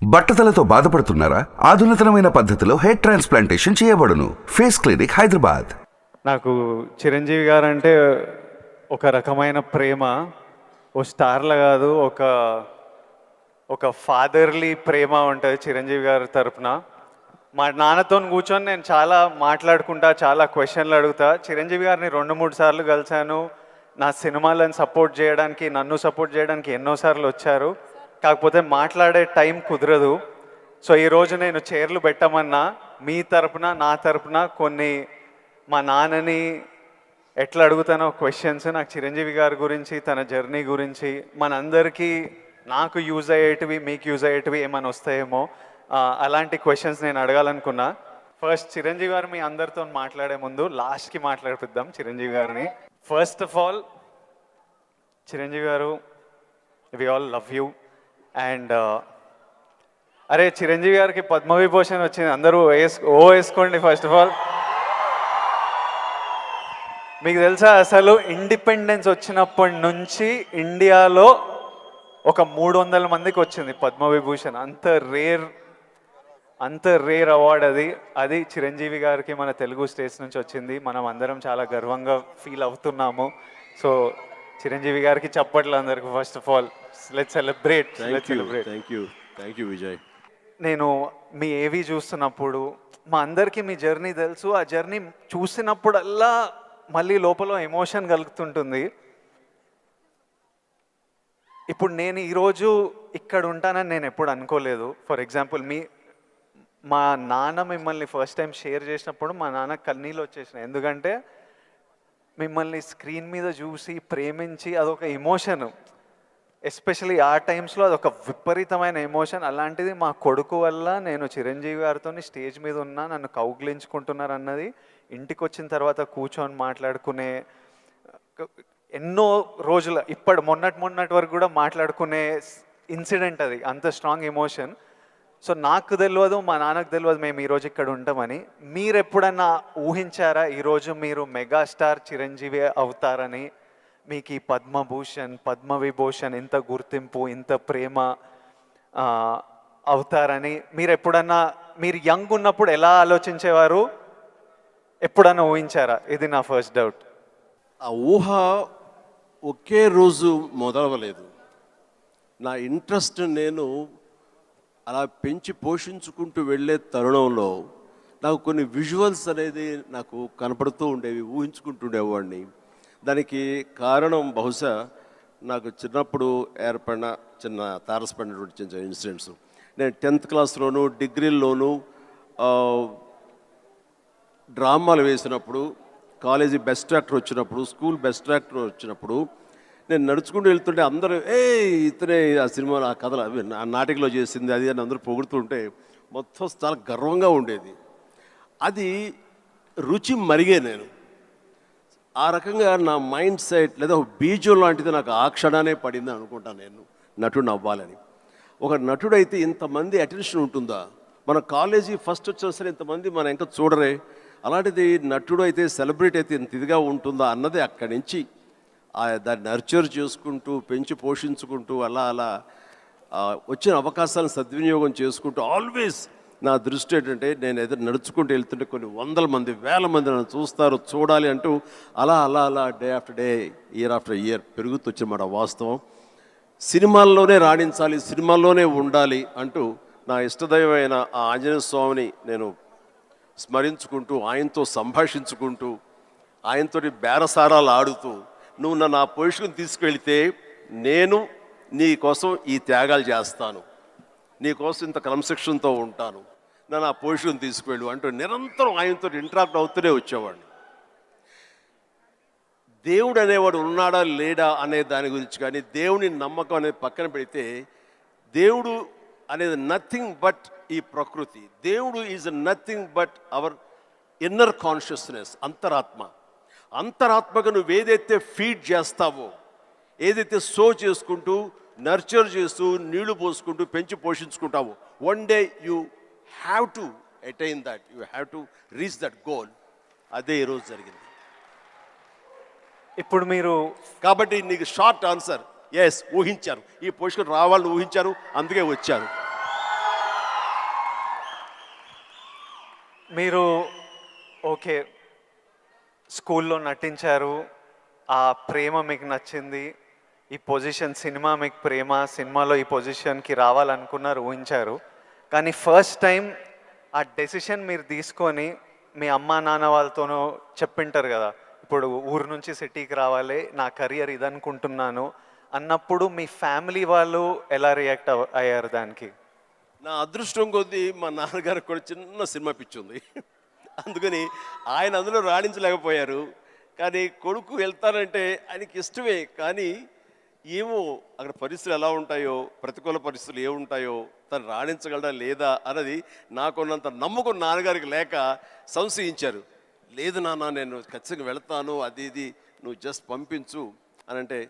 బట్టతలతో బాధపడుతున్నారా? ఆధునితనమైన పద్ధతిలో hair transplantation చేయబడును. Face clinic, Hyderabad. నాకు చిరంజీవి గారు అంటే ఒక రకమైన ప్రేమ. ఓ స్టార్లా కాదు, ఒక ఫాదర్లీ ప్రేమ ఉంటుంది చిరంజీవి గారి తరపున. మా నాన్నతో కూర్చొని నేను చాలా మాట్లాడుకుంటా, చాలా క్వశ్చన్లు అడుగుతా. చిరంజీవి గారిని 2-3 సార్లు కలిశాను. నా సినిమాలను సపోర్ట్ చేయడానికి, నన్ను సపోర్ట్ చేయడానికి ఎన్నోసార్లు వచ్చారు. కాకపోతే మాట్లాడే టైం కుదరదు. సో ఈరోజు నేను చైర్లు పెట్టమన్నా మీ తరపున, నా తరపున కొన్ని మా నాన్నని ఎట్లా అడుగుతానో క్వశ్చన్స్, నాకు చిరంజీవి గారి గురించి, తన జర్నీ గురించి, మనందరికీ నాకు యూజ్ అయ్యేటివి, మీకు యూజ్ అయ్యేటివి ఏమైనా వస్తాయేమో, అలాంటి క్వశ్చన్స్ నేను అడగాలనుకున్నా. ఫస్ట్ చిరంజీవి గారు మీ అందరితో మాట్లాడే ముందు లాస్ట్కి మాట్లాడిపిద్దాం చిరంజీవి గారిని. First of all Chiranjeevi garu, we all love you. And అరే చిరంజీవి గారికి పద్మవిభూషణ్ వచ్చింది, అందరూ వేసుకోండి. ఫస్ట్ ఆఫ్ ఆల్ మీకు తెలుసా, అసలు ఇండిపెండెన్స్ వచ్చినప్పటి నుంచి ఇండియాలో ఒక 300 మందికి వచ్చింది పద్మవిభూషణ్. అంత రేర్ అవార్డ్ అది చిరంజీవి గారికి మన తెలుగు స్టేట్స్ నుంచి వచ్చింది. మనం అందరం చాలా గర్వంగా ఫీల్ అవుతున్నాము. సో చిరంజీవి గారికి చప్పట్లు అందరికి. First of all let's celebrate. Thank you Vijay. నేను మీ ఏవి చూస్తున్నప్పుడు, మా అందరికీ మీ జర్నీ తెలుసు. ఆ జర్నీ చూసినప్పుడల్లా మళ్ళీ లోపల ఎమోషన్ కలుగుతుంటుంది. ఇప్పుడు నేను ఈరోజు ఇక్కడ ఉంటానని నేను ఎప్పుడు అనుకోలేదు. ఫర్ ఎగ్జాంపుల్ మా నాన్న మిమ్మల్ని ఫస్ట్ టైం షేర్ చేసినప్పుడు మా నాన్న కన్నీళ్ళు వచ్చేసినాయి. ఎందుకంటే మిమ్మల్ని స్క్రీన్ మీద చూసి ప్రేమించి అదొక ఎమోషన్. ఎస్పెషలీ ఆ టైమ్స్లో అదొక విపరీతమైన ఎమోషన్. అలాంటిది మా కొడుకు వల్ల నేను చిరంజీవి గారితో స్టేజ్ మీద ఉన్నా, నన్ను కౌగిలించుకుంటున్నారు అన్నది ఇంటికి వచ్చిన తర్వాత కూర్చొని మాట్లాడుకునే ఎన్నో రోజుల, మొన్నటి వరకు కూడా మాట్లాడుకునే ఇన్సిడెంట్ అది. అంత స్ట్రాంగ్ ఎమోషన్. సో నాకు తెలియదు, మా నాన్నకు తెలియదు మేము ఈరోజు ఇక్కడ ఉంటామని. మీరు ఎప్పుడన్నా ఊహించారా ఈరోజు మీరు మెగాస్టార్ చిరంజీవి అవుతారని? మీకు ఈ పద్మభూషణ్, పద్మవిభూషణ్, ఇంత గుర్తింపు, ఇంత ప్రేమ అవుతారని మీరు ఎప్పుడన్నా, మీరు యంగ్ ఉన్నప్పుడు ఎలా ఆలోచించేవారు? ఎప్పుడన్నా ఊహించారా? ఇది నా ఫస్ట్ డౌట్. ఆ ఊహ ఒకే రోజు మొదలవలేదు. నా ఇంట్రెస్ట్ నేను అలా పెంచి పోషించుకుంటూ వెళ్ళే తరుణంలో నాకు కొన్ని విజువల్స్ అనేది నాకు కనపడుతూ ఉండేవి, ఊహించుకుంటుండేవాడిని. దానికి కారణం బహుశా నాకు చిన్నప్పుడు ఏర్పడిన చిన్న తారసపడినటువంటి చిన్న ఇన్సిడెంట్స్. నేను 10th క్లాస్లోను, డిగ్రీల్లోనూ డ్రామాలు వేసినప్పుడు, కాలేజీ బెస్ట్ యాక్టర్ వచ్చినప్పుడు, స్కూల్ బెస్ట్ యాక్టర్ వచ్చినప్పుడు నేను నడుచుకుంటూ వెళ్తుంటే అందరూ ఇతనే ఆ సినిమాలో ఆ కథలు అవి ఆ నాటికలో చేసింది అది అని అందరూ పొగుడుతుంటే మొత్తం చాలా గర్వంగా ఉండేది. అది రుచి మరిగే నేను ఆ రకంగా నా మైండ్ సెట్ లేదా ఒక బీజం లాంటిది నాకు ఆ క్షణానే పడింది అనుకుంటాను నేను నటుడు అవ్వాలని. ఒక నటుడైతే ఇంతమంది అటెన్షన్ ఉంటుందా? మన కాలేజీ ఫస్ట్ వచ్చినా సరే ఇంతమంది మన ఇంకా చూడరే, అలాంటిది నటుడు అయితే, సెలబ్రిటీ అయితే ఇంత ఇదిగా ఉంటుందా అన్నది అక్కడి నుంచి దాన్ని నర్చర్ చేసుకుంటూ పెంచి పోషించుకుంటూ అలా వచ్చిన అవకాశాలను సద్వినియోగం చేసుకుంటూ ఆల్వేస్ నా దృష్టి ఏంటంటే నేను ఎదురు నడుచుకుంటూ వెళ్తుంటే కొన్ని 100 మంది 1000 మంది నన్ను చూస్తారు, చూడాలి అంటూ అలా day after day, year after year పెరుగుతూ వచ్చినమాట వాస్తవం. సినిమాల్లోనే రాణించాలి, సినిమాల్లోనే ఉండాలి అంటూ నా ఇష్టదైవమైన ఆ ఆంజనేయ స్వామిని నేను స్మరించుకుంటూ, ఆయనతో సంభాషించుకుంటూ, ఆయనతో బేరసారాలు ఆడుతూ, నువ్వు నన్ను ఆ పొజిషన్ తీసుకెళ్తే నేను నీ కోసం ఈ త్యాగాలు చేస్తాను, నీ కోసం ఇంత క్రమశిక్షణతో ఉంటాను, నన్ను ఆ పొజిషన్ తీసుకువెళ్ళు అంటూ నిరంతరం ఆయనతో ఇంటరాక్ట్ అవుతూనే వచ్చేవాడిని. దేవుడు అనేవాడు ఉన్నాడా లేడా అనే దాని గురించి కానీ, దేవుని నమ్మకం అనేది పక్కన పెడితే, దేవుడు అనేది నథింగ్ బట్ ఈ ప్రకృతి. దేవుడు is nothing but our inner consciousness, అంతరాత్మగా నువ్వు ఏదైతే ఫీడ్ చేస్తావో, ఏదైతే సో చేసుకుంటూ నర్చర్ చేస్తూ నీళ్లు పోసుకుంటూ పెంచి పోషించుకుంటావో, one day you have to attain that, you have to reach that goal. అదే ఈరోజు జరిగింది. ఇప్పుడు మీరు కాబట్టి నీకు షార్ట్ ఆన్సర్, ఎస్, ఊహించారు, ఈ పొజిషన్ రావాలని ఊహించారు, అందుకే వచ్చారు. మీరు ఓకే స్కూల్లో నటించారు, ఆ ప్రేమ మీకు నచ్చింది, ఈ పొజిషన్ సినిమా మీకు ప్రేమ, సినిమాలో ఈ పొజిషన్కి రావాలనుకున్నారు, ఊహించారు. కానీ ఫస్ట్ టైం ఆ డెసిషన్ మీరు తీసుకొని మీ అమ్మా నాన్న వాళ్ళతోనూ చెప్పింటారు కదా, ఇప్పుడు ఊరు నుంచి సిటీకి రావాలి, నా కెరియర్ ఇదనుకుంటున్నాను అన్నప్పుడు మీ ఫ్యామిలీ వాళ్ళు ఎలా రియాక్ట్ అయ్యారు దానికి? నా అదృష్టం కొద్దీ మా నాన్నగారికి కూడా చిన్న సినిమా పిచ్చి ఉంది. అందుకని ఆయన అందులో రాణించలేకపోయారు. కానీ కొడుకు వెళ్తానంటే ఆయనకి ఇష్టమే. కానీ ఏమో అక్కడ పరిస్థితులు ఎలా ఉంటాయో, ప్రతికూల పరిస్థితులు ఏముంటాయో, తను రాణించగలడా లేదా అన్నది నాకున్నంత నమ్మకం నాన్నగారికి లేక సంశయించారు. లేదు నాన్న, నేను ఖచ్చితంగా వెళతాను, అది ఇది నువ్వు జస్ట్ పంపించు అని అంటే,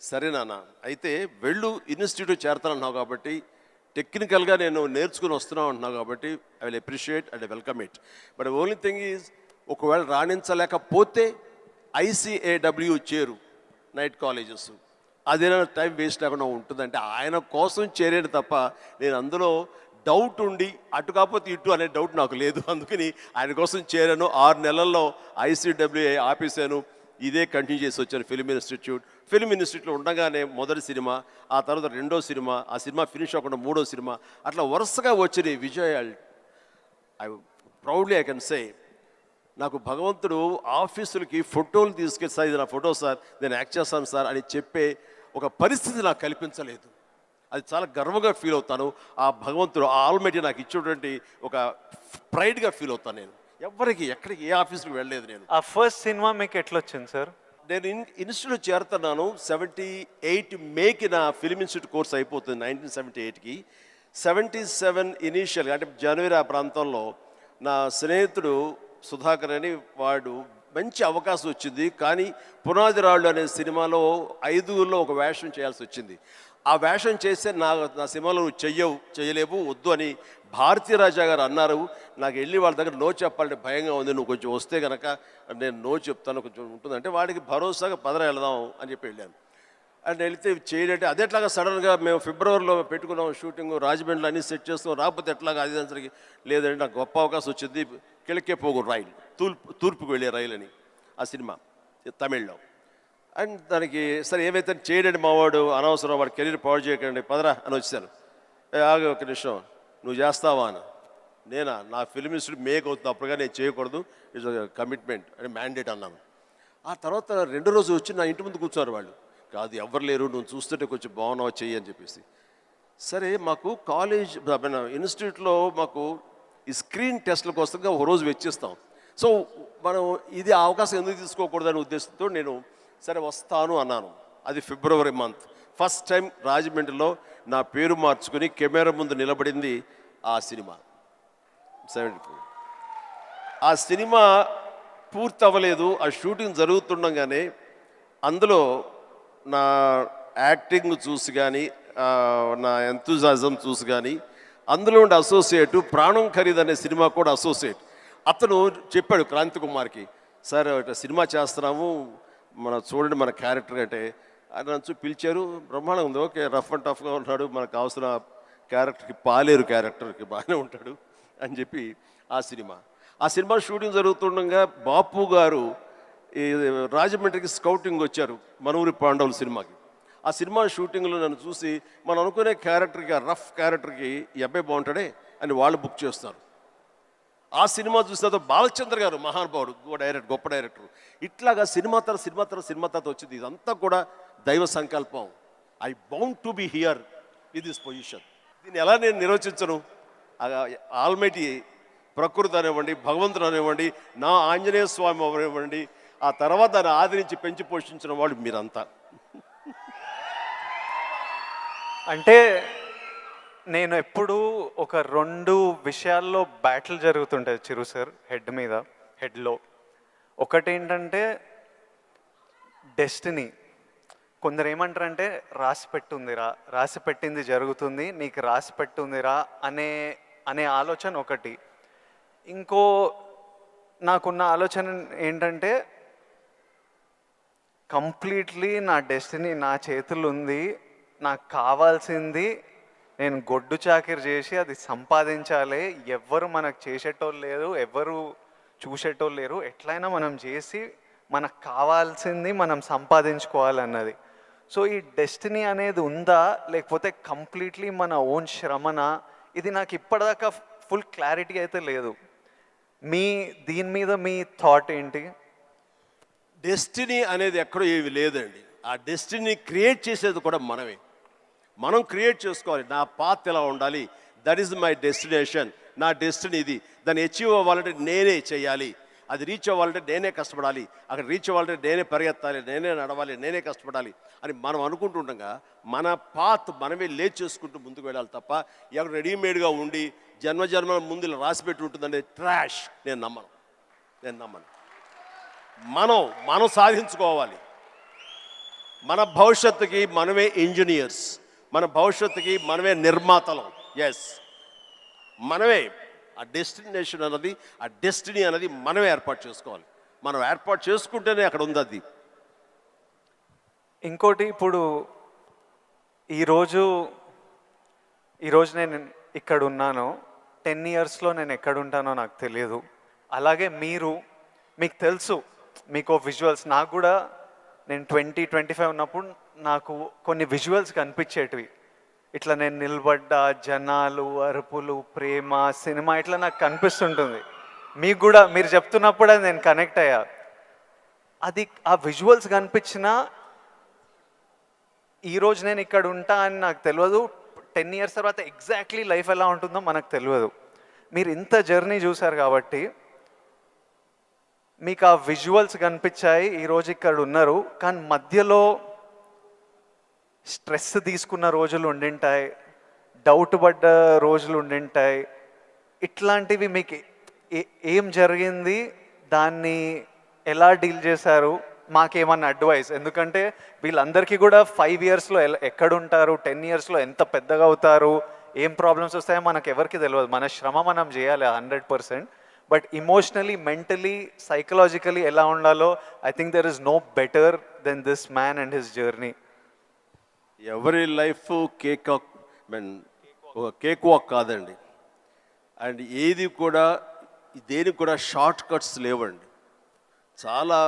సరే నాన్న అయితే వెళ్ళు, ఇన్స్టిట్యూట్ చేరతానన్నావు కాబట్టి, టెక్నికల్గా నేను నేర్చుకుని వస్తున్నావు అంటున్నావు కాబట్టి I will appreciate and welcome it. But only thing is, ఒకవేళ రాణించలేకపోతే ICAW చేరు, నైట్ కాలేజెస్, అదేనా టైం వేస్ట్ లేకుండా ఉంటుందంటే ఆయన కోసం చేరేది తప్ప నేను అందులో డౌట్ ఉండి అటు కాకపోతే ఇటు అనే డౌట్ నాకు లేదు. అందుకని ఆయన కోసం చేరాను. 6 నెలల్లో ICAW ఆపేశాను. ఇదే కంటిన్యూ చేసి వచ్చాను ఫిల్మ్ ఇన్స్టిట్యూట్లో ఉండగానే మొదటి సినిమా, ఆ తర్వాత రెండో సినిమా, ఆ సినిమా ఫినిష్ అవ్వకుండా మూడో సినిమా, అట్లా వరుసగా వచ్చినాయి విజయాలు. ఐ కెన్ సే నాకు భగవంతుడు ఆఫీసులకి ఫోటోలు తీసుకెళ్ళి, సార్ ఇది నా ఫోటో సార్, నేను యాక్ట్ చేస్తాను సార్ అని చెప్పే ఒక పరిస్థితి నాకు కల్పించలేదు. అది చాలా గర్వంగా ఫీల్ అవుతాను. ఆ భగవంతుడు, ఆ ఆల్మైటీ నాకు ఇచ్చేటువంటి ఒక ప్రైడ్గా ఫీల్ అవుతాను. నేను ఎవ్వరికి ఎక్కడికి ఏ ఆఫీస్కి వెళ్ళలేదు. నేను ఆ ఫస్ట్ సినిమా మీకు ఎట్లా వచ్చింది సార్? నేను ఇన్స్టిట్యూట్ చేరుతున్నాను 78 మేకి నా ఫిల్మ్ ఇన్స్టిట్యూట్ కోర్స్ అయిపోతుంది 1978కి. 77 ఇనీషియల్గా అంటే జనవరి ఆ ప్రాంతంలో నా స్నేహితుడు సుధాకర్ అని వాడు మంచి అవకాశం వచ్చింది. కానీ పునాది రాళ్ళు అనే సినిమాలో 5గురిలో ఒక వేషం చేయాల్సి వచ్చింది. ఆ వేషం చేస్తే నా సినిమాలో నువ్వు చేయలేవు, వద్దు అని భారతీ రాజా గారు అన్నారు. నాకు వెళ్ళి వాళ్ళ దగ్గర నో చెప్పాలంటే భయంగా ఉంది, నువ్వు కొంచెం వస్తే కనుక నేను నో చెప్తాను, కొంచెం ఉంటుందంటే వాడికి భరోసాగా వెళదాం అని చెప్పి వెళ్ళాను. అండ్ వెళితే చేయడంటే అదేట్లాగా సడన్గా మేము ఫిబ్రవరిలో పెట్టుకున్నాం షూటింగ్, రాజమండ్రిలో అన్నీ సెట్ చేస్తున్నాం, రాకపోతే ఎట్లాగా అది దానికి లేదంటే నాకు గొప్ప అవకాశం వచ్చింది. కిళకే పోగు రైలు, తూర్పుకు వెళ్ళే రైలు అని ఆ సినిమా తమిళ్లో. అండ్ దానికి సరే ఏమైతే చేయడండి మావాడు, అనవసరం వాడు కెరీర్ పాడు చేయకండి, పదరా అని వచ్చాను. ఆగు ఒక నిమిషం, నువ్వు చేస్తావా అని. నేనా, నా ఫిల్మ్ ఇన్స్టిట్యూట్ మేక్ అవుతుంది, అప్పుడుగా నేను చేయకూడదు, ఇట్స్ కమిట్మెంట్ అని మ్యాండేట్ అన్నాను. ఆ తర్వాత 2 రోజు వచ్చి నా ఇంటి ముందు కూర్చున్నారు వాళ్ళు. కాదు ఎవరు లేరు, నువ్వు చూస్తుంటే కొంచెం బాగున్నావు చెయ్యి అని చెప్పేసి. సరే మాకు కాలేజ్ ఇన్స్టిట్యూట్లో మాకు ఈ స్క్రీన్ టెస్ట్ల కోసంగా ఒక రోజు వెచ్చిస్తాం. సో మనం ఇది అవకాశం ఎందుకు తీసుకోకూడదనే ఉద్దేశంతో నేను సరే వస్తాను అన్నాను. అది ఫిబ్రవరి మంత్. ఫస్ట్ టైం రాజమండ్రిలో నా పేరు మార్చుకుని కెమెరా ముందు నిలబడింది ఆ సినిమా 74. ఆ సినిమా పూర్తి అవ్వలేదు, ఆ షూటింగ్ జరుగుతుండగానే అందులో నా యాక్టింగ్ చూసి కానీ, నా ఎంతూజాజం చూసి కానీ, అందులో ఉండే అసోసియేటు ప్రాణం ఖరీదు అనే సినిమా కూడా అసోసియేట్ అతను చెప్పాడు క్రాంతి కుమార్కి, సార్ ఇట్లా సినిమా చేస్తున్నాము, చూడండి మన క్యారెక్టర్ అంటే. ఆయన నన్ను పిలిచారు, బ్రహ్మాండంగా ఉంది, ఓకే రఫ్ అండ్ టఫ్గా ఉన్నాడు, మనకు కావాల్సిన క్యారెక్టర్కి పాలేరు క్యారెక్టర్కి బాగానే ఉంటాడు అని చెప్పి ఆ సినిమా షూటింగ్ జరుగుతుండగా బాపు గారు ఈ రాజమండ్రికి స్కౌటింగ్ వచ్చారు మనూరి పాండవులు సినిమాకి. ఆ సినిమా షూటింగ్లో నన్ను చూసి మనం అనుకునే క్యారెక్టర్కి, ఆ రఫ్ క్యారెక్టర్కి ఈ అబ్బాయి బాగుంటాడే అని వాళ్ళు బుక్ చేస్తారు. ఆ సినిమా చూసిన తర్వాత బాలచంద్ర గారు మహానుభావుడు, గొప్ప డైరెక్టర్, ఇట్లాగా సినిమా తర్వాత వచ్చింది. ఇదంతా కూడా దైవ సంకల్పం. I bound to be here with this position. దీన్ని ఎలా నేను నిర్వచించను? ఆల్మైటీ ప్రకృతి అనివ్వండి, భగవంతుడు అనివ్వండి, నా ఆంజనేయ స్వామి అనివ్వండి, ఆ తర్వాత దాన్ని ఆదరించి పెంచి పోషించిన వాళ్ళు మీరంతా. అంటే నేను ఎప్పుడు ఒక 2 విషయాల్లో బ్యాటిల్ జరుగుతుంటుంది చిరు సార్ హెడ్లో. ఒకటి ఏంటంటే డెస్టినీ. కొందరు ఏమంటారంటే రాసి పెట్టింది జరుగుతుంది, నీకు రాసి పెట్టుందిరా అనే ఆలోచన ఒకటి. ఇంకో నాకున్న ఆలోచన ఏంటంటే కంప్లీట్లీ నా డెస్టినీ నా చేతులు ఉంది, నాకు కావాల్సింది నేను గొడ్డు చాకిరి చేసి అది సంపాదించాలి, ఎవ్వరు మనకు చేసేటోళ్ళు లేరు, ఎవ్వరు చూసేటోళ్ళు లేరు, ఎట్లయినా మనం చేసి మనకు కావాల్సింది మనం సంపాదించుకోవాలన్నది. సో ఈ డెస్టినీ అనేది ఉందా, లేకపోతే కంప్లీట్లీ మన ఓన్ శ్రమనా, ఇది నాకు ఇప్పటిదాకా ఫుల్ క్లారిటీ అయితే లేదు. దీని మీద మీ థాట్ ఏంటి? డెస్టినీ అనేది ఎక్కడో ఏవి లేదండి. ఆ డెస్టినీ క్రియేట్ చేసేది కూడా మనమే. మనం క్రియేట్ చేసుకోవాలి. నా పాత్ ఎలా ఉండాలి, దట్ ఈస్ మై డెస్టినేషన్, నా డెస్టినీ ఇది. దాన్ని అచీవ్ అవ్వాలంటే నేనే చేయాలి, అది రీచ్ అవ్వాలంటే నేనే కష్టపడాలి, అక్కడ రీచ్ అవ్వాలంటే నేనే పరిగెత్తాలి, నేనే నడవాలి, నేనే కష్టపడాలి అని మనం అనుకుంటుండగా మన పాత్ మనమే లేచి చేసుకుంటూ ముందుకు వెళ్ళాలి తప్ప ఎక్కడ రెడీమేడ్గా ఉండి జన్మల ముందు ఇలా రాసిపెట్టి ఉంటుందంటే ట్రాష్. నేను నమ్మను. మనం సాధించుకోవాలి. మన భవిష్యత్తుకి మనమే ఇంజనీర్స్, మన భవిష్యత్తుకి మనమే నిర్మాతలం. ఎస్, మనమే ఆ డెస్టినేషన్ అన్నది, ఆ డెస్టినీ అనేది మనమే ఏర్పాటు చేసుకోవాలి. మనం ఏర్పాటు చేసుకుంటేనే అక్కడ ఉంది అది. ఇంకోటి, ఇప్పుడు ఈరోజు నేను ఇక్కడ ఉన్నాను, 10 yearsలో నేను ఎక్కడ ఉంటానో నాకు తెలియదు. అలాగే మీకు తెలుసు, మీకు విజువల్స్, నాకు కూడా నేను 20-25 ఉన్నప్పుడు నాకు కొన్ని విజువల్స్ కనిపించేటివి. ఇట్లా నేను నిలబడ్డ జనాలు, అరుపులు, ప్రేమ, సినిమా ఇట్లా నాకు కనిపిస్తుంటుంది. మీకు కూడా మీరు చెప్తున్నప్పుడు అది నేను కనెక్ట్ అయ్యా. అది ఆ విజువల్స్ కనిపించినా ఈరోజు నేను ఇక్కడ ఉంటా అని నాకు తెలియదు. 10 years తర్వాత ఎగ్జాక్ట్లీ లైఫ్ ఎలా ఉంటుందో మనకు తెలియదు. మీరు ఇంత జర్నీ చూశారు కాబట్టి మీకు ఆ విజువల్స్ కనిపించాయి, ఈరోజు ఇక్కడ ఉన్నారు. కానీ మధ్యలో స్ట్రెస్ తీసుకున్న రోజులు ఉండింటాయి, డౌట్ పడ్డ రోజులు ఉండింటాయి. ఇట్లాంటివి మీకు ఏం జరిగింది, దాన్ని ఎలా డీల్ చేశారు, మాకేమన్నా అడ్వైస్? ఎందుకంటే వీళ్ళందరికీ కూడా 5 yearsలో ఎక్కడుంటారు, 10 yearsలో ఎంత పెద్దగా అవుతారు, ఏం ప్రాబ్లమ్స్ వస్తాయో మనకు ఎవరికి తెలియదు. మన శ్రమ మనం చేయాలి 100%. బట్ ఇమోషనలీ, మెంటలీ, సైకలాజికలీ ఎలా ఉండాలో I think there is no better than this man and his journey. ఎవరి లైఫ్ కేక్ వాక్ కాదండి. అండ్ ఏది కూడా దేనికి కూడా షార్ట్ కట్స్ లేవండి. చాలా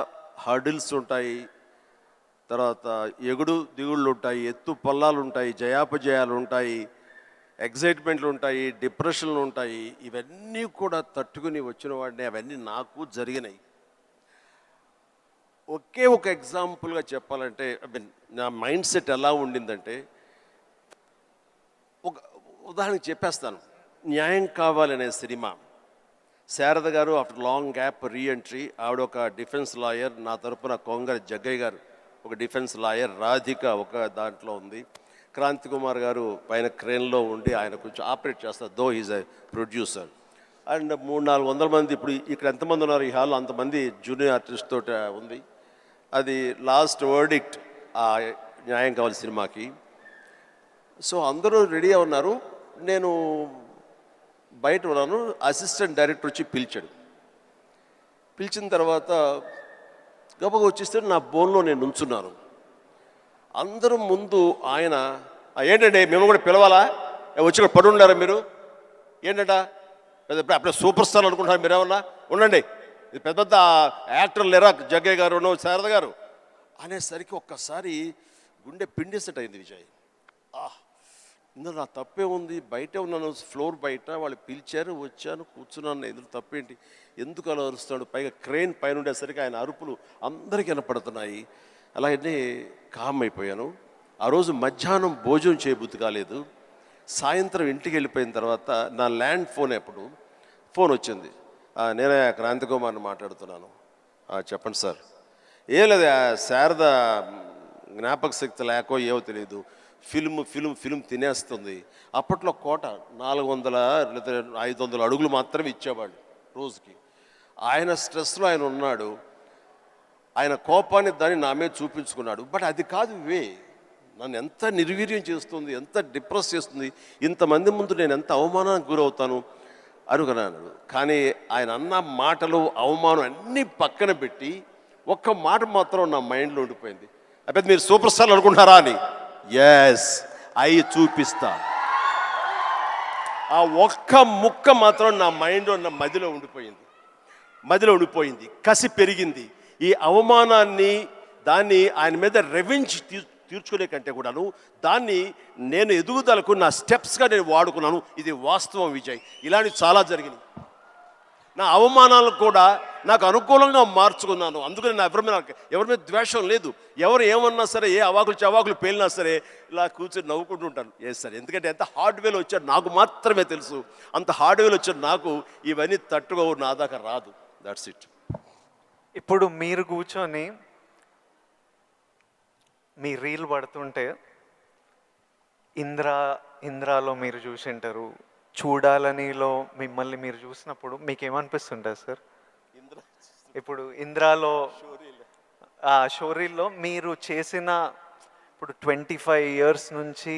హర్డిల్స్ ఉంటాయి, తర్వాత ఎగుడు దిగుళ్ళు ఉంటాయి, ఎత్తు పల్లాలు ఉంటాయి, జయాపజయాలు ఉంటాయి, ఎగ్జైట్మెంట్లు ఉంటాయి, డిప్రెషన్లు ఉంటాయి. ఇవన్నీ కూడా తట్టుకుని వచ్చిన వాడిని, అవన్నీ నాకు జరిగినాయి. ఒకే ఒక ఎగ్జాంపుల్గా చెప్పాలంటే, నా మైండ్ సెట్ ఎలా ఉండిందంటే, ఒక ఉదాహరణకి చెప్పేస్తాను. న్యాయం కావాలనే సినిమా, శారద గారు ఆఫ్టర్ లాంగ్ గ్యాప్ రీఎంట్రీ, ఆవిడ ఒక డిఫెన్స్ లాయర్, నా తరపున కొంగర జగ్గయ్య గారు ఒక డిఫెన్స్ లాయర్, రాధిక ఒక దాంట్లో ఉంది, క్రాంతి కుమార్ గారు పైన క్రేన్లో ఉండి ఆయన కొంచెం ఆపరేట్ చేస్తారు, though is a producer. And 300-400 మంది, ఇప్పుడు ఇక్కడ ఎంతమంది ఉన్నారు ఈ హాల్లో అంతమంది జూనియర్ ఆర్టిస్ట్ తోటి ఉంది. అది లాస్ట్ వర్డిక్ట్ ఆ న్యాయం కావాలి సినిమాకి. సో అందరూ రెడీగా ఉన్నారు, నేను బయట ఉన్నాను. అసిస్టెంట్ డైరెక్టర్ వచ్చి పిలిచిన తర్వాత గబగ వచ్చేస్తే నా బోన్లో నేను నుంచున్నాను. అందరూ ముందు ఆయన, ఏంటంటే మేము కూడా పిలవాలా, వచ్చి ఇక్కడ పడి ఉండారా మీరు, ఏంటంట అప్పుడే సూపర్ స్టార్ అనుకుంటున్నారు మీరేమన్నా, ఉండండి ఇది పెద్ద పెద్ద యాక్టర్లు లేరా, జగ్గయ్య గారు, శారద గారు అనేసరికి ఒక్కసారి గుండె పిండేసట్ అయింది విజయ్. ఇందులో నా తప్పే ఉంది, బయటే ఉన్నాను, ఫ్లోర్ బయట, వాళ్ళు పిలిచారు, వచ్చాను, కూర్చున్నాను, ఇందులో తప్పేంటి, ఎందుకు అలా అరుస్తాడు, పైగా క్రెయిన్ పైన ఉండేసరికి ఆయన అరుపులు అందరికీ వినపడుతున్నాయి. అలాగే కామ్ అయిపోయాను. ఆ రోజు మధ్యాహ్నం భోజనం చేయబుద్ధి కాలేదు. సాయంత్రం ఇంటికి వెళ్ళిపోయిన తర్వాత నా ల్యాండ్ ఫోన్ వచ్చింది. నేనే క్రాంతి కుమార్ని మాట్లాడుతున్నాను. చెప్పండి సార్. ఏం లేదు, శారద జ్ఞాపక శక్తి లేకో ఏవో తెలియదు, ఫిల్మ్ తినేస్తుంది. అప్పట్లో కోట 400 లేదా 500 అడుగులు మాత్రమే ఇచ్చేవాళ్ళు రోజుకి. ఆయన స్ట్రెస్లో ఆయన ఉన్నాడు, ఆయన కోపాన్ని దాన్ని నా మీద చూపించుకున్నాడు. బట్ అది కాదు నన్ను ఎంత నిర్వీర్యం చేస్తుంది, ఎంత డిప్రెస్ చేస్తుంది, ఇంతమంది ముందు నేను ఎంత అవమానానికి గురవుతాను అనుకున్నాను. కానీ ఆయన అన్న మాటలు, అవమానం అన్నీ పక్కన పెట్టి ఒక్క మాట మాత్రం నా మైండ్లో ఉండిపోయింది. అప్పుడు మీరు సూపర్ స్టార్ అనుకుంటున్నారా అని. ఎస్, అయి చూపిస్తా. ఆ ఒక్క ముక్క మాత్రం నా మైండ్లో నా మదిలో ఉండిపోయింది. కసి పెరిగింది. ఈ అవమానాన్ని దాన్ని ఆయన మీద రెవెంజ్ తీర్చుకునే కంటే కూడాను దాన్ని నేను ఎదుగుదలకు నా స్టెప్స్గా నేను వాడుకున్నాను. ఇది వాస్తవం విజయ్. ఇలాంటివి చాలా జరిగినాయి. నా అవమానాలను కూడా నాకు అనుకూలంగా మార్చుకున్నాను. అందుకని నా ఎవరి మీద ద్వేషం లేదు. ఎవరు ఏమన్నా సరే, ఏ చవాకులు పేలినా సరే ఇలా కూర్చొని నవ్వుకుంటూ ఉంటాను. సార్, ఎందుకంటే ఎంత హార్డ్వేర్ వచ్చాడు నాకు మాత్రమే తెలుసు. అంత హార్డ్వేర్ వచ్చాడు నాకు ఇవన్నీ తట్టుకో నా దాకా రాదు. That's it. ఇప్పుడు మీరు కూర్చొని మీ రీల్ పడుతుంటే ఇంద్రాలో మీరు చూసింటారు, చూడాలనిలో మిమ్మల్ని మీరు చూసినప్పుడు మీకు ఏమనిపిస్తుంటుంది సార్? ఇప్పుడు ఇంద్రాలో షోరీల్లో మీరు చేసిన ఇప్పుడు 25 years నుంచి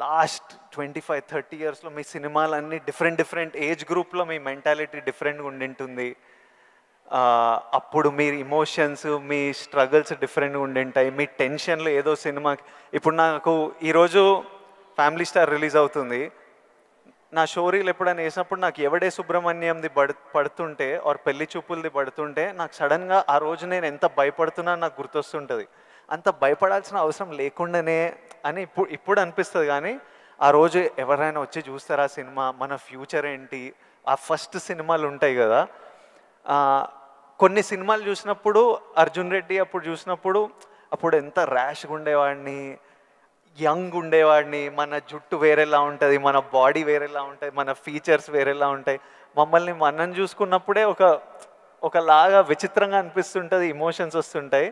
లాస్ట్ 25-30 yearsలో మీ సినిమాలన్నీ డిఫరెంట్ ఏజ్ గ్రూప్లో మీ మెంటాలిటీ డిఫరెంట్గా ఉండింటుంది. అప్పుడు మీ ఇమోషన్స్, మీ స్ట్రగుల్స్ డిఫరెంట్గా ఉండింటాయి. మీ టెన్షన్లు ఏదో సినిమాకి ఇప్పుడు నాకు ఈరోజు ఫ్యామిలీ స్టార్ రిలీజ్ అవుతుంది. నా షోరీలు ఎప్పుడైనా వేసినప్పుడు నాకు ఎవడే సుబ్రహ్మణ్యంది పడుతుంటే ఆర్ పెళ్లి చూపులది పడుతుంటే నాకు సడన్గా ఆ రోజు నేను ఎంత భయపడుతున్నా నాకు గుర్తొస్తుంటుంది. అంత భయపడాల్సిన అవసరం లేకుండానే అని ఇప్పుడు అనిపిస్తుంది. కానీ ఆ రోజు ఎవరైనా వచ్చి చూస్తారా సినిమా, మన ఫ్యూచర్ ఏంటి, ఆ ఫస్ట్ సినిమాలు ఉంటాయి కదా. కొన్ని సినిమాలు చూసినప్పుడు అర్జున్ రెడ్డి అప్పుడు చూసినప్పుడు అప్పుడు ఎంత ర్యాష్గా ఉండేవాడిని, యంగ్ ఉండేవాడిని, మన జుట్టు వేరేలా ఉంటుంది, మన బాడీ వేరేలా ఉంటుంది, మన ఫీచర్స్ వేరేలా ఉంటాయి. మమ్మల్ని మనం చూసుకున్నప్పుడే ఒకలాగా విచిత్రంగా అనిపిస్తుంటుంది, ఇమోషన్స్ వస్తుంటాయి.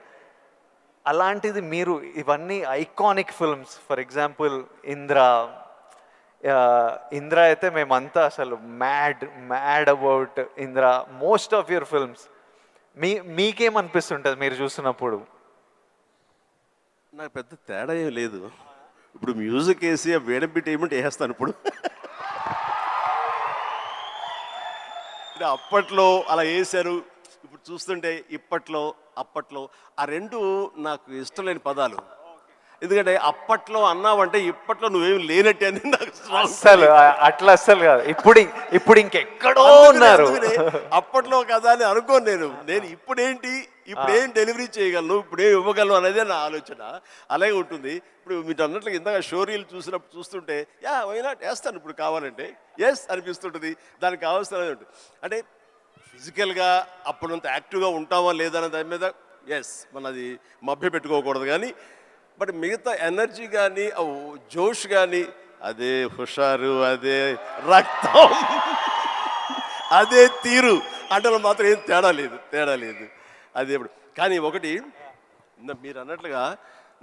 అలాంటిది మీరు ఇవన్నీ iconic films, for example Indra అయితే మేమంతా అసలు mad about Indra. Most of your films మీకేమనిపిస్తుంటుంది మీరు చూసినప్పుడు? నాకు పెద్ద తేడా ఏం లేదు. ఇప్పుడు మ్యూజిక్ వేసి వేడం బిట్ ఏమంటే వేస్తాను. ఇప్పుడు అప్పట్లో అలా వేశారు. ఇప్పుడు చూస్తుంటే అప్పట్లో ఆ రెండు నాకు ఇష్టం లేని పదాలు. ఎందుకంటే అప్పట్లో అన్నావంటే ఇప్పట్లో నువ్వేమి లేనట్టే అని నాకు అస్సలు అస్సలు కాదు. ఇప్పుడు ఇంకెక్కడో ఉన్నారు. అప్పట్లో కదా అని అనుకోను నేను ఇప్పుడేం డెలివరీ చేయగలను, ఇప్పుడేం ఇవ్వగలను అనేది నా ఆలోచన. అలాగే ఉంటుంది. ఇప్పుడు మీరు అన్నట్లుగా ఇందాక షోరీలు చూస్తుంటే వైనా వేస్తాను ఇప్పుడు కావాలంటే అనిపిస్తుంటుంది. దానికి కావాల్సిన అంటే ఫిజికల్గా అప్పుడంత యాక్టివ్గా ఉంటామా లేదా అనే దాని మీద మనది మభ్య పెట్టుకోకూడదు. కానీ బట్ మిగతా ఎనర్జీ కానీ జోష్ కానీ అదే హుషారు, అదే రక్తం, అదే తీరు అంటే మాత్రం ఏం తేడా లేదు. అదే ఇప్పుడు కానీ ఒకటి మీరు అన్నట్లుగా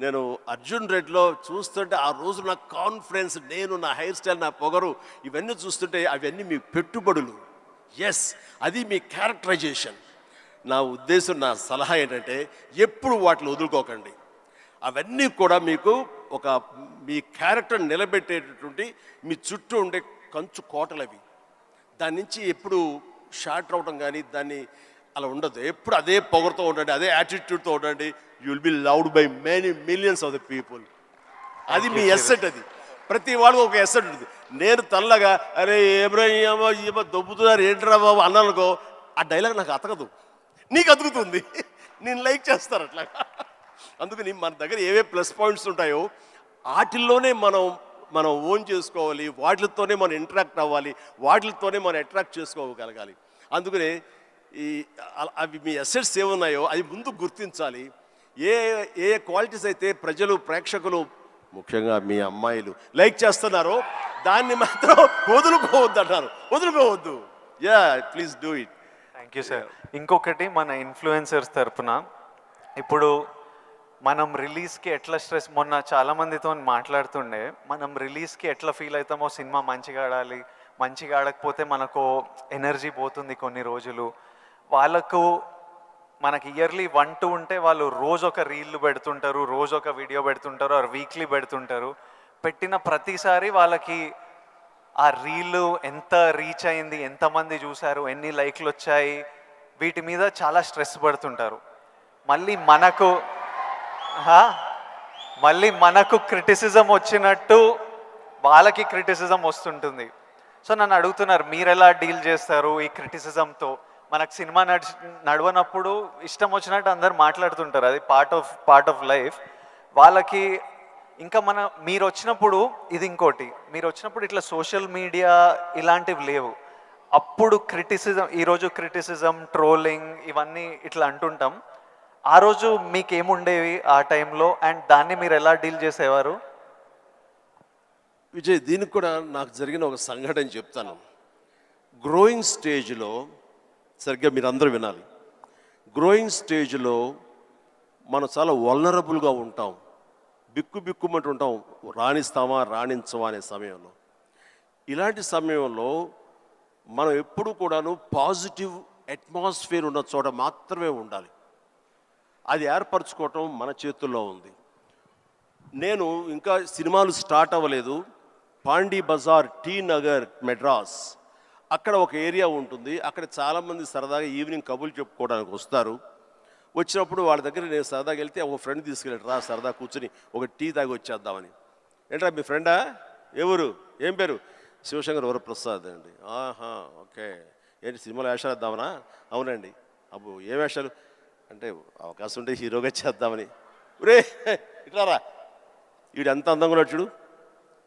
నేను అర్జున్ రెడ్డిలో చూస్తుంటే ఆ రోజు నా కాన్ఫిడెన్స్, నా హెయిర్ స్టైల్, నా పొగరు ఇవన్నీ చూస్తుంటే అవన్నీ మీ పెట్టుబడులు. అది మీ క్యారెక్టరైజేషన్. నా ఉద్దేశం, నా సలహా ఏంటంటే ఎప్పుడు వాటిని వదులుకోకండి. అవన్నీ కూడా మీకు మీ క్యారెక్టర్ నిలబెట్టేటటువంటి మీ చుట్టూ ఉండే కంచు కోటలు అవి. దాని నుంచి ఎప్పుడు షార్ట్ అవడం కానీ దాన్ని అలా ఉండదు. ఎప్పుడు అదే పొగరుతో ఉండండి, అదే యాటిట్యూడ్తో ఉండండి. You will be loved by many millions of the people. అది మీ ఎస్సెట్. అది ప్రతి వాళ్ళకి ఒక ఎస్సెట్ ఉంటుంది. నేను తల్లగా అరే ఏమో దొబ్బుతున్నారు ఏంట్రా బాబు అన్నానుకో, ఆ డైలాగ్ నాకు అతకదు, నీకు అతుకుతుంది, నేను లైక్ చేస్తాను అట్లా. అందుకని మన దగ్గర ఏవే ప్లస్ పాయింట్స్ ఉంటాయో వాటిల్లోనే మనం ఓన్ చేసుకోవాలి, వాటితోనే మనం ఇంటరాక్ట్ అవ్వాలి, వాటితోనే మనం అట్రాక్ట్ చేసుకోగలగాలి. అందుకనే అవి మీ అసెట్స్ ఏమున్నాయో అవి ముందు గుర్తించాలి. ఏ క్వాలిటీస్ అయితే ప్రజలు, ప్రేక్షకులు, ముఖ్యంగా మీ అమ్మాయిలు లైక్ చేస్తున్నారో దాన్ని మాత్రం వదులుకోవద్దు. Please do it. Thank you sir. ఇంకొకటి మన ఇన్ఫ్లుయెన్సర్స్ తరపున ఇప్పుడు మనం రిలీజ్కి ఎట్లా స్ట్రెస్, మొన్న చాలామందితో మాట్లాడుతుండే, మనం రిలీజ్కి ఎట్లా ఫీల్ అవుతామో, సినిమా మంచిగా ఆడాలి, మంచిగా ఆడకపోతే మనకు ఎనర్జీ పోతుంది కొన్ని రోజులు. వాళ్ళకు మనకి ఇయర్లీ 1-2 ఉంటే వాళ్ళు రోజు ఒక రీల్ పెడుతుంటారు, రోజు ఒక వీడియో పెడుతుంటారు, ఆర్ వీక్లీ పెడుతుంటారు. పెట్టిన ప్రతిసారి వాళ్ళకి ఆ రీల్ ఎంత రీచ్ అయింది, ఎంతమంది చూశారు, ఎన్ని లైక్లు వచ్చాయి, వీటి మీద చాలా స్ట్రెస్ పడుతుంటారు. మళ్ళీ మనకు క్రిటిసిజం వచ్చినట్టు వాళ్ళకి క్రిటిసిజం వస్తుంటుంది. సో నన్ను అడుగుతున్నారు, మీరు ఎలా డీల్ చేస్తారు ఈ క్రిటిసిజంతో? మనకు సినిమా నడవనప్పుడు ఇష్టం వచ్చినట్టు అందరు మాట్లాడుతుంటారు, అది పార్ట్ ఆఫ్ లైఫ్. వాళ్ళకి ఇంకా మీరు వచ్చినప్పుడు ఇది ఇంకోటి, మీరు వచ్చినప్పుడు ఇట్లా సోషల్ మీడియా ఇలాంటివి లేవు. అప్పుడు ఈరోజు క్రిటిసిజం, ట్రోలింగ్ ఇవన్నీ ఇట్లా అంటుంటాం. ఆ రోజు మీకేముండేవి ఆ టైంలో, అండ్ దాన్ని మీరు ఎలా డీల్ చేసేవారు? విజయ్, దీనికి కూడా నాకు జరిగిన ఒక సంఘటన చెప్తాను. గ్రోయింగ్ స్టేజ్లో సరిగ్గా మీరు అందరూ వినాలి. గ్రోయింగ్ స్టేజ్లో మనం చాలా వల్నరబుల్గా ఉంటాం, బిక్కుమంటూ ఉంటాం, రాణిస్తామా రాణించమా అనే సమయంలో. ఇలాంటి సమయంలో మనం ఎప్పుడు కూడాను పాజిటివ్ అట్మాస్ఫియర్ ఉన్న చోట మాత్రమే ఉండాలి. అది ఏర్పరచుకోవటం మన చేతుల్లో ఉంది. నేను ఇంకా సినిమాలు స్టార్ట్ అవ్వలేదు. పాండీ బజార్, టీ నగర్, మెడ్రాస్, అక్కడ ఒక ఏరియా ఉంటుంది. అక్కడ చాలామంది సరదాగా ఈవినింగ్ కబుర్లు చెప్పుకోవడానికి వస్తారు. వచ్చినప్పుడు వాళ్ళ దగ్గర నేను సరదాగా వెళ్తే ఒక ఫ్రెండ్ తీసుకెళ్ళాడు, రా సరదా కూర్చొని ఒక టీ తాగి వచ్చేద్దామని. ఏంట్రా మీ ఫ్రెండా? ఎవరు? ఏం పేరు? శివశంకర్ వరప్రసాద్ అండి. ఆహా, ఓకే. ఏంటి సినిమాలో వేషాలు వేద్దామనా? అవునండి. అబ్బో ఏ వేషాలు అంటే, అవకాశం ఉంటే హీరోగా చేద్దామని. రే ఇట్లారా, వీడు ఎంత అందంగా ఉన్నాడు చూడు,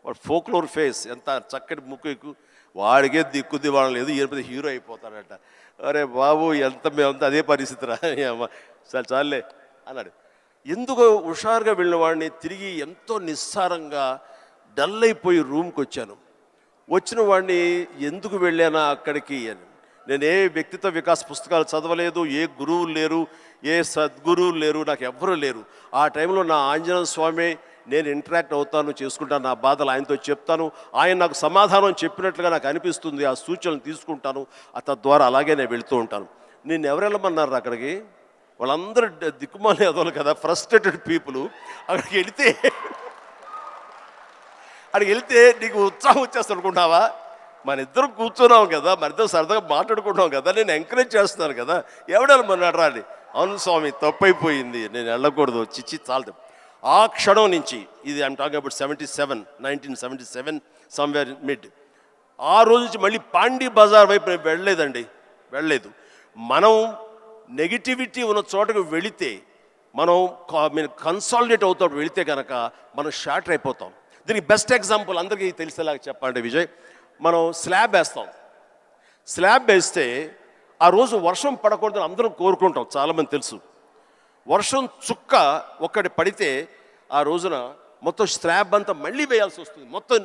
వాడు ఫోక్లోర్ ఫేస్, ఎంత చక్కటి ముక్కు ఎక్కువ, వాడికే దిక్కుద్ది వాడు లేదు, ఈయన హీరో అయిపోతాడట. అరే బాబు, మేమంతా అదే పరిస్థితిరా, చాలా చాలే అన్నాడు. ఎందుకు హుషారుగా వెళ్ళిన వాడిని తిరిగి ఎంతో నిస్సారంగా డల్ అయిపోయి రూమ్కి వచ్చాను. వచ్చిన వాడిని ఎందుకు వెళ్ళానా అక్కడికి అని, నేను ఏ వ్యక్తిత్వ వికాస్ పుస్తకాలు చదవలేదు, ఏ గురువులు లేరు, ఏ సద్గురువులు లేరు, నాకు ఎవ్వరూ లేరు. ఆ టైంలో నా ఆంజనేయ స్వామి నేను ఇంటరాక్ట్ అవుతాను, చేసుకుంటాను, నా బాధలు ఆయనతో చెప్తాను, ఆయన నాకు సమాధానం చెప్పినట్లుగా నాకు అనిపిస్తుంది, ఆ సూచనలు తీసుకుంటాను, తద్వారా అలాగే నేను వెళుతూ ఉంటాను. నేను ఎవరు వెళ్ళమన్నారు అక్కడికి? వాళ్ళందరూ దిక్కుమాలి అదోలు కదా, ఫ్రస్ట్రేటెడ్ పీపుల్. అక్కడికి వెళితే నీకు ఉత్సాహం వచ్చేస్తుంది అనుకుంటావా? మన ఇద్దరం కూర్చున్నాం కదా, మన ఇద్దరం సరదాగా మాట్లాడుకుంటాం కదా, నేను ఎంకరేజ్ చేస్తున్నాను కదా, ఎవడెళ్ళమన్నాడు రా అని. అవును స్వామి, తప్పైపోయింది, నేను వెళ్ళకూడదు, చిచ్చి చాలు. ఆ క్షణం నుంచి, ఇది I'm talking about 1977 somewhere mid, ఆ రోజు నుంచి మళ్ళీ పాండీ బజార్ వైపు నేను వెళ్ళలేదు. మనం నెగిటివిటీ ఉన్న చోటకు వెళితే, మనం కన్సాలిడేట్ అవుతాం, వెళితే కనుక మనం షార్టర్ అయిపోతాం. దీనికి బెస్ట్ ఎగ్జాంపుల్ అందరికీ తెలిసేలాగా చెప్పాలంటే విజయ్, మనం స్లాబ్ వేస్తే ఆ రోజు వర్షం పడకూడదని అందరం కోరుకుంటాం, చాలామంది తెలుసు. వర్షం చుక్క ఒక్కటి పడితే ఆ రోజున మొత్తం స్లాబ్ అంతా మళ్ళీ వేయాల్సి వస్తుంది, మొత్తం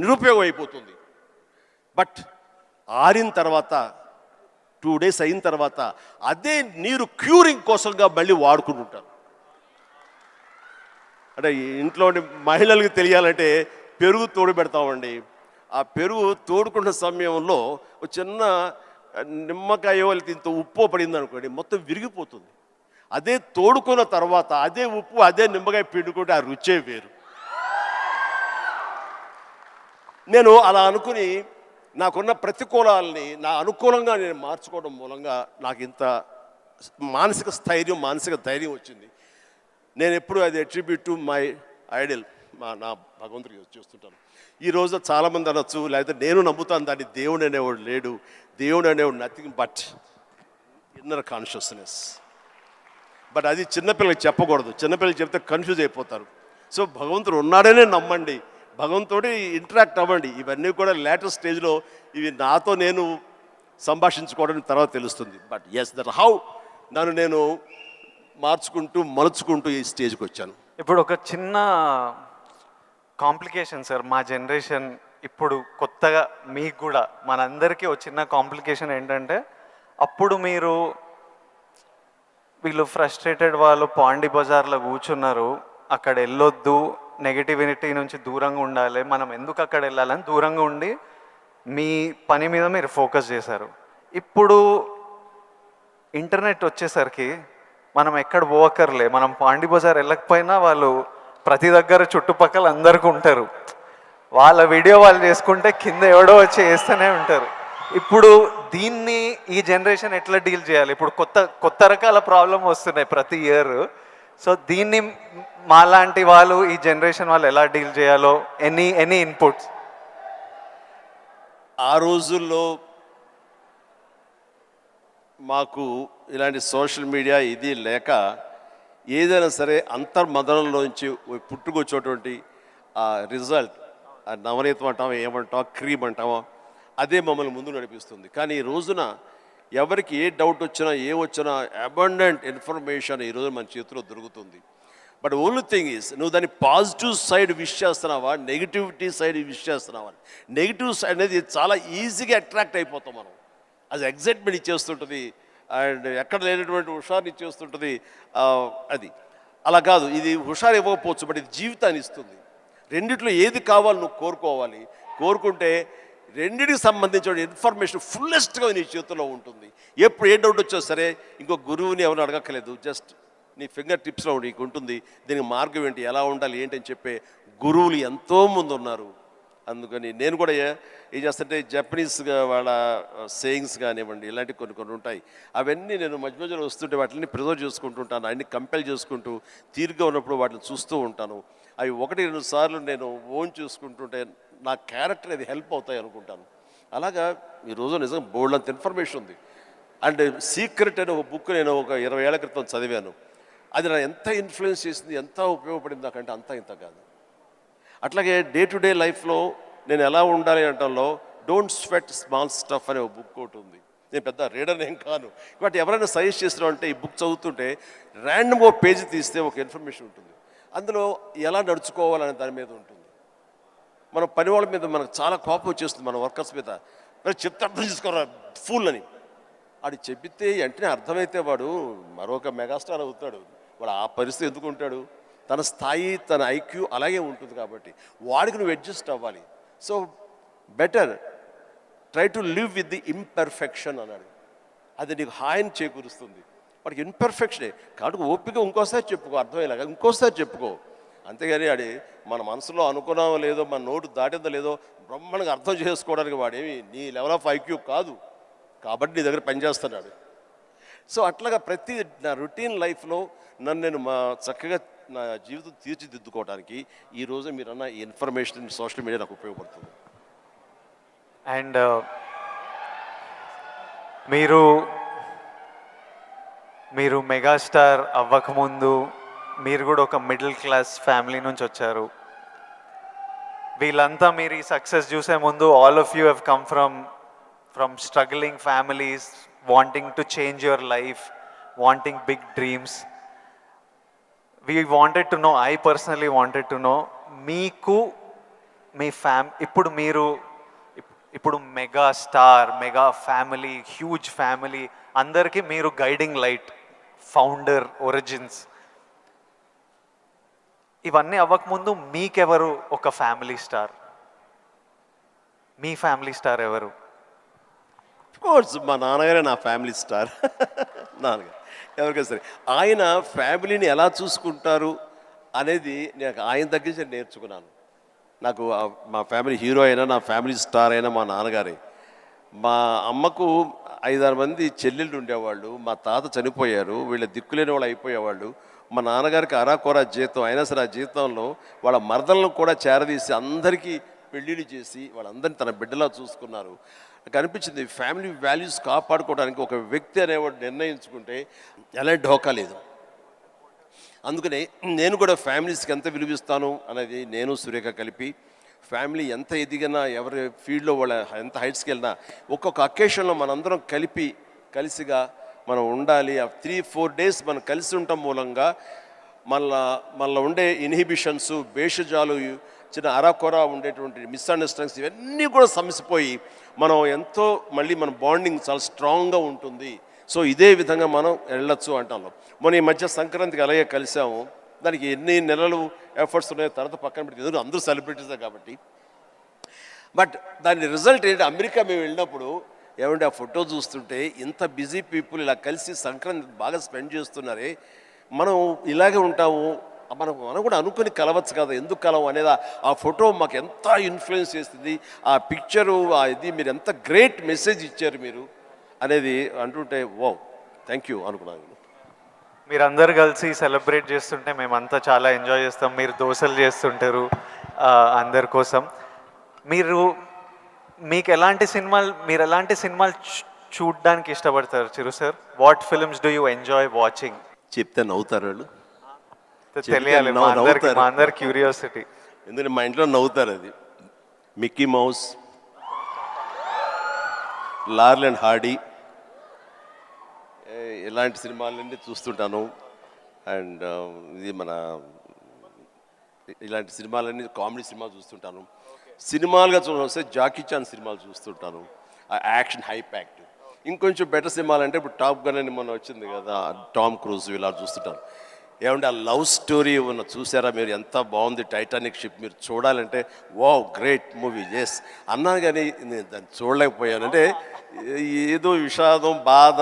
నిరుపయోగం అయిపోతుంది. బట్ ఆరిన తర్వాత 2 days అయిన తర్వాత అదే నీరు క్యూరింగ్ కోసంగా మళ్ళీ వాడుకుంటుంటారు. అంటే ఇంట్లో మహిళలకు తెలియాలంటే పెరుగు తోడు పెడతామండి. ఆ పెరుగు తోడుకున్న సమయంలో ఒక చిన్న నిమ్మకాయ ఇంత ఉప్పు పడింది అనుకోండి, మొత్తం విరిగిపోతుంది. అదే తోడుకున్న తర్వాత అదే ఉప్పు, అదే నిమ్మకాయ పిండుకుంటే ఆ రుచే వేరు. నేను అలా అనుకుని నాకున్న ప్రతికూలాలని నా అనుకూలంగా నేను మార్చుకోవడం మూలంగా నాకు ఇంత మానసిక స్థైర్యం, మానసిక ధైర్యం వచ్చింది. నేను ఎప్పుడు అది అట్రిబ్యూట్ టు మై ఐడల్, నా భగవంతుడికి చూస్తుంటాను. ఈరోజు చాలామంది అనొచ్చు, లేకపోతే నేను నమ్ముతాను దాన్ని, దేవుడు అనేవాడు లేడు, దేవుడు అనేవాడు nothing but inner consciousness. But అది చిన్నపిల్లలకి చెప్పకూడదు, చిన్నపిల్లలకి చెప్తే కన్ఫ్యూజ్ అయిపోతారు. సో భగవంతుడు ఉన్నాడనే నమ్మండి, భగవంతుడి ఇంటరాక్ట్ అవ్వండి. ఇవన్నీ కూడా లేటెస్ట్ స్టేజ్లో ఇవి నాతో నేను సంభాషించుకోవడం తర్వాత తెలుస్తుంది. బట్ ఎస్, దట్ హౌ నన్ను నేను మలుచుకుంటూ ఈ స్టేజ్కి వచ్చాను. ఇప్పుడు ఒక చిన్న కాంప్లికేషన్ సార్, మా జనరేషన్ ఇప్పుడు కొత్తగా మీకు కూడా మనందరికీ ఒక చిన్న కాంప్లికేషన్ ఏంటంటే, అప్పుడు వీళ్ళు ఫ్రస్ట్రేటెడ్ వాళ్ళు పాండీ బజార్లో కూర్చున్నారు, అక్కడ వెళ్ళొద్దు, నెగిటివిటీ నుంచి దూరంగా ఉండాలి, మనం ఎందుకు అక్కడ వెళ్ళాలని దూరంగా ఉండి మీ పని మీద మీరు ఫోకస్ చేశారు. ఇప్పుడు ఇంటర్నెట్ వచ్చేసరికి మనం ఎక్కడ పోవక్కర్లే, మనం పాండీ బజార్ వెళ్ళకపోయినా వాళ్ళు ప్రతి దగ్గర చుట్టుపక్కల అందరికీ ఉంటారు, వాళ్ళ వీడియో వాళ్ళు చేసుకుంటే కింద ఎవడో వచ్చి వేస్తూనే ఉంటారు. ఇప్పుడు దీన్ని ఈ జనరేషన్ ఎట్లా డీల్ చేయాలి? ఇప్పుడు కొత్త రకాల ప్రాబ్లం వస్తున్నాయి ప్రతి ఇయర్. సో దీన్ని మాలాంటి వాళ్ళు ఈ జనరేషన్ వాళ్ళు ఎలా డీల్ చేయాలో ఎనీ ఇన్పుట్స్? ఆ రోజుల్లో మాకు ఇలాంటి సోషల్ మీడియా ఇది లేక ఏదైనా సరే అంతర్మదనంలోంచి పుట్టుకొచ్చేటువంటి ఆ రిజల్ట్, ఆ నవనీతం అంటామో ఏమంటామో క్రీమ్ అంటామో అదే మమ్మల్ని ముందు నడిపిస్తుంది. కానీ ఈ రోజున ఎవరికి ఏ డౌట్ వచ్చినా ఏమొచ్చినా అబండెంట్ ఇన్ఫర్మేషన్ ఈరోజు మన చేతిలో దొరుకుతుంది. బట్ ఓన్లీ థింగ్ ఈజ్ నువ్వు దాన్ని పాజిటివ్ సైడ్ విష్ చేస్తున్నావా, నెగిటివిటీ సైడ్ విష్ చేస్తున్నావా? నెగిటివ్ సైడ్ అనేది చాలా ఈజీగా అట్రాక్ట్ అయిపోతాం మనం. అది ఎగ్జైట్మెంట్ ఇచ్చేస్తుంటుంది అండ్ ఎక్కడ లేనటువంటి హుషారుని ఇచ్చేస్తుంటుంది. అది అలా కాదు, ఇది హుషారు ఇవ్వకపోవచ్చు, బట్ ఇది జీవితాన్ని ఇస్తుంది. రెండిట్లో ఏది కావాలి నువ్వు కోరుకోవాలి. కోరుకుంటే రెండిటికి సంబంధించిన ఇన్ఫర్మేషన్ ఫుల్లెస్ట్గా నీ చేతుల్లో ఉంటుంది. ఎప్పుడు ఏ డౌట్ వచ్చో సరే ఇంకో గురువుని ఎవరిని అడగక్కలేదు, జస్ట్ నీ ఫింగర్ టిప్స్లో నీకు ఉంటుంది. దీనికి మార్గం ఏంటి, ఎలా ఉండాలి ఏంటి అని చెప్పే గురువులు ఎంతోమంది ఉన్నారు. అందుకని నేను కూడా ఏం చేస్తుంటే జపనీస్గా వాళ్ళ సేయింగ్స్ కానివ్వండి, ఇలాంటివి కొన్ని ఉంటాయి. అవన్నీ నేను మధ్య మధ్యలో వస్తుంటే వాటిని ప్రిజర్వ్ చేసుకుంటుంటాను, అన్ని కంపెల్ చేసుకుంటూ తీరుగా ఉన్నప్పుడు వాటిని చూస్తూ ఉంటాను. అవి 1-2 సార్లు నేను ఓన్ చూసుకుంటుంటే నా క్యారెక్టర్ అది హెల్ప్ అవుతాయి అనుకుంటాను. అలాగా ఈరోజు నిజంగా బోల్డ్ అంత ఇన్ఫర్మేషన్ ఉంది. అండ్ సీక్రెట్ అనే ఒక బుక్ నేను ఒక 20 ఏళ్ల క్రితం చదివాను. అది నా ఎంత ఇన్ఫ్లుయెన్స్ చేసింది, ఎంత ఉపయోగపడింది నాకంటే అంత ఇంత కాదు. అట్లాగే డే టు డే లైఫ్లో నేను ఎలా ఉండాలి అంటంలో డోంట్ స్వెట్ స్మాల్ స్టఫ్ అనే ఒక బుక్ ఒకటి ఉంది. నేను పెద్ద రీడర్ ఏం కాను, బట్ ఎవరైనా సజెస్ట్ చేసిన అంటే ఈ బుక్ చదువుతుంటే ర్యాండమ్ ఒక పేజీ తీస్తే ఒక ఇన్ఫర్మేషన్ ఉంటుంది. అందులో ఎలా నడుచుకోవాలనే దాని మీద ఉంటుంది. మన పని వాళ్ళ మీద మనకు చాలా కోపం వచ్చేస్తుంది, మన వర్కర్స్ మీద. మరి చెప్తే అర్థం చేసుకోరా ఫూల్ అని వాడు చెబితే వెంటనే అర్థమైతే వాడు మరొక మెగాస్టార్ అవుతాడు. వాడు ఆ పరిస్థితి ఎందుకు ఉంటాడు? తన స్థాయి, తన ఐక్యూ అలాగే ఉంటుంది కాబట్టి వాడికి నువ్వు అడ్జస్ట్ అవ్వాలి. So better try to live with the imperfection అన్నాడు. అది నీకు హాయిని చేకూరుస్తుంది. వాడికి ఇన్పర్ఫెక్షనే కాబట్టి ఓపిక ఇంకోసారి చెప్పుకో, అర్థమయ్యేలాగా ఇంకోసారి చెప్పుకో. అంతేగాని అది మన మనసులో అనుకున్నామో లేదో, మన నోటు దాటిందో లేదో బ్రహ్మాండంగా అర్థం చేసుకోవడానికి వాడేమి నీ లెవెల్ ఆఫ్ ఐక్యూ కాదు కాబట్టి నీ దగ్గర పనిచేస్తున్నాడు. సో అట్లాగా ప్రతి నా రొటీన్ లైఫ్లో నన్ను నేను చక్కగా నా జీవితం తీర్చిదిద్దుకోవడానికి ఈరోజు మీరన్న ఈ ఇన్ఫర్మేషన్ సోషల్ మీడియా నాకు ఉపయోగపడుతుంది. అండ్ మీరు మెగాస్టార్ అవ్వకముందు మీరు కూడా ఒక మిడిల్ క్లాస్ ఫ్యామిలీ నుంచి వచ్చారు. వీళ్ళంతా మీరు ఈ సక్సెస్ చూసే ముందు all of you have come from struggling families, wanting to change your life, wanting big dreams. We wanted to know, I personally wanted to know, మీకు మీ ఇప్పుడు mega star, mega family, huge family అందరికీ మీరు guiding light, founder, origins. ఇవన్నీ అవ్వకముందు మీకెవరు ఒక family star? మీ family star ఎవరు? Course మా నాన్నగారే నా ఫ్యామిలీ స్టార్. నాన్నగారు ఎవరికైనా సరే ఆయన ఫ్యామిలీని ఎలా చూసుకుంటారు అనేది నేను ఆయన దగ్గర నుంచి నేర్చుకున్నాను. నాకు మా ఫ్యామిలీ హీరో అయినా, నా ఫ్యామిలీ స్టార్ అయినా మా నాన్నగారే. మా అమ్మకు 5-6 మంది చెల్లెళ్ళు ఉండేవాళ్ళు. మా తాత చనిపోయారు, వీళ్ళ దిక్కులేని వాళ్ళు అయిపోయేవాళ్ళు. మా నాన్నగారికి అరాకొరా జీతం అయినా సరే ఆ జీతంలో వాళ్ళ మరదలను కూడా చేరదీసి అందరికీ పెళ్ళిళ్ళు చేసి వాళ్ళందరినీ తన బిడ్డలా చూసుకున్నారు. నాకు అనిపించింది ఫ్యామిలీ వాల్యూస్ కాపాడుకోవడానికి ఒక వ్యక్తి అనేవాడు నిర్ణయించుకుంటే ఎలాంటి ఢోకా లేదు. అందుకనే నేను కూడా ఫ్యామిలీస్కి ఎంత విలువిస్తాను అనేది నేను సురేఖ కలిపి ఫ్యామిలీ ఎంత ఎదిగినా, ఎవరి ఫీల్డ్లో వాళ్ళ ఎంత హైట్స్కి వెళ్ళినా ఒక్కొక్క అకేషన్లో మనందరం కలిసిగా మనం ఉండాలి. ఆ 3-4 డేస్ మనం కలిసి ఉండటం మూలంగా మళ్ళీ ఉండే ఇన్హిబిషన్స్, భేషజాలు, చిన్న అరాకొర ఉండేటువంటి మిస్అండర్స్టాండింగ్స్ ఇవన్నీ కూడా సమసిపోయి మనం ఎంతో మళ్ళీ మన బాండింగ్ చాలా స్ట్రాంగ్గా ఉంటుంది. సో ఇదే విధంగా మనం వెళ్ళొచ్చు అంటాం. మన ఈ మధ్య సంక్రాంతికి అలాగే కలిసాము. దానికి ఎన్ని నెలలు ఎఫర్ట్స్ ఉన్నాయో తర్వాత పక్కన పెట్టి అందరూ సెలబ్రిటీసే కాబట్టి. బట్ దాని రిజల్ట్ ఏంటి, అమెరికా మేము వెళ్ళినప్పుడు ఏమంటే ఆ ఫోటో చూస్తుంటే ఇంత బిజీ పీపుల్ ఇలా కలిసి సంక్రాంతి బాగా స్పెండ్ చేస్తున్నారే, మనం ఇలాగే ఉంటాము, మనం కూడా అనుకుని కలవచ్చు కదా, ఎందుకు కలవం అనేది ఆ ఫోటో మాకు ఎంత ఇన్ఫ్లుయెన్స్ చేస్తుంది. ఆ పిక్చరు ఇది మీరు ఎంత గ్రేట్ మెసేజ్ ఇచ్చారు మీరు అనేది అంటుంటే వావ్ థ్యాంక్ యూ అనుకున్నాను. మీరందరు కలిసి సెలబ్రేట్ చేస్తుంటే మేమంతా చాలా ఎంజాయ్ చేస్తాం. మీరు దోశలు చేస్తుంటారు అందరి కోసం. మీకు మీరు ఎలాంటి సినిమాలు చూడడానికి ఇష్టపడతారు Chiru sir? What films do you enjoy watching? చెప్తే నవ్వుతారు వాళ్ళు, తెలియాలి మా అందరి క్యూరియాసిటీ. ఎందుకంటే మా ఇంట్లో నవ్వుతారు. అది మిక్కీ మౌస్, లార్ల్ అండ్ హార్డీ, ఇలాంటి సినిమాలన్నీ చూస్తుంటాను. అండ్ ఇది మన ఇలాంటి సినిమాలన్నీ కామెడీ సినిమాలు చూస్తుంటాను. సినిమాలుగా చూస్తే జాకీ చాన్ సినిమాలు చూస్తుంటాను, యాక్షన్ హై ప్యాక్డ్. ఇంకొంచెం బెటర్ సినిమాలు అంటే ఇప్పుడు టాప్ గన్ అని మొన్న వచ్చింది కదా, టామ్ క్రూజ్, ఇలా చూస్తుంటాను. ఏమంటే ఆ లవ్ స్టోరీ ఏమన్నా చూసారా మీరు? ఎంత బాగుంది టైటానిక్ షిప్, మీరు చూడాలంటే వావ్ గ్రేట్ మూవీ ఎస్ అన్నాను, కానీ నేను దాన్ని చూడలేకపోయాను. అంటే ఏదో విషాదం, బాధ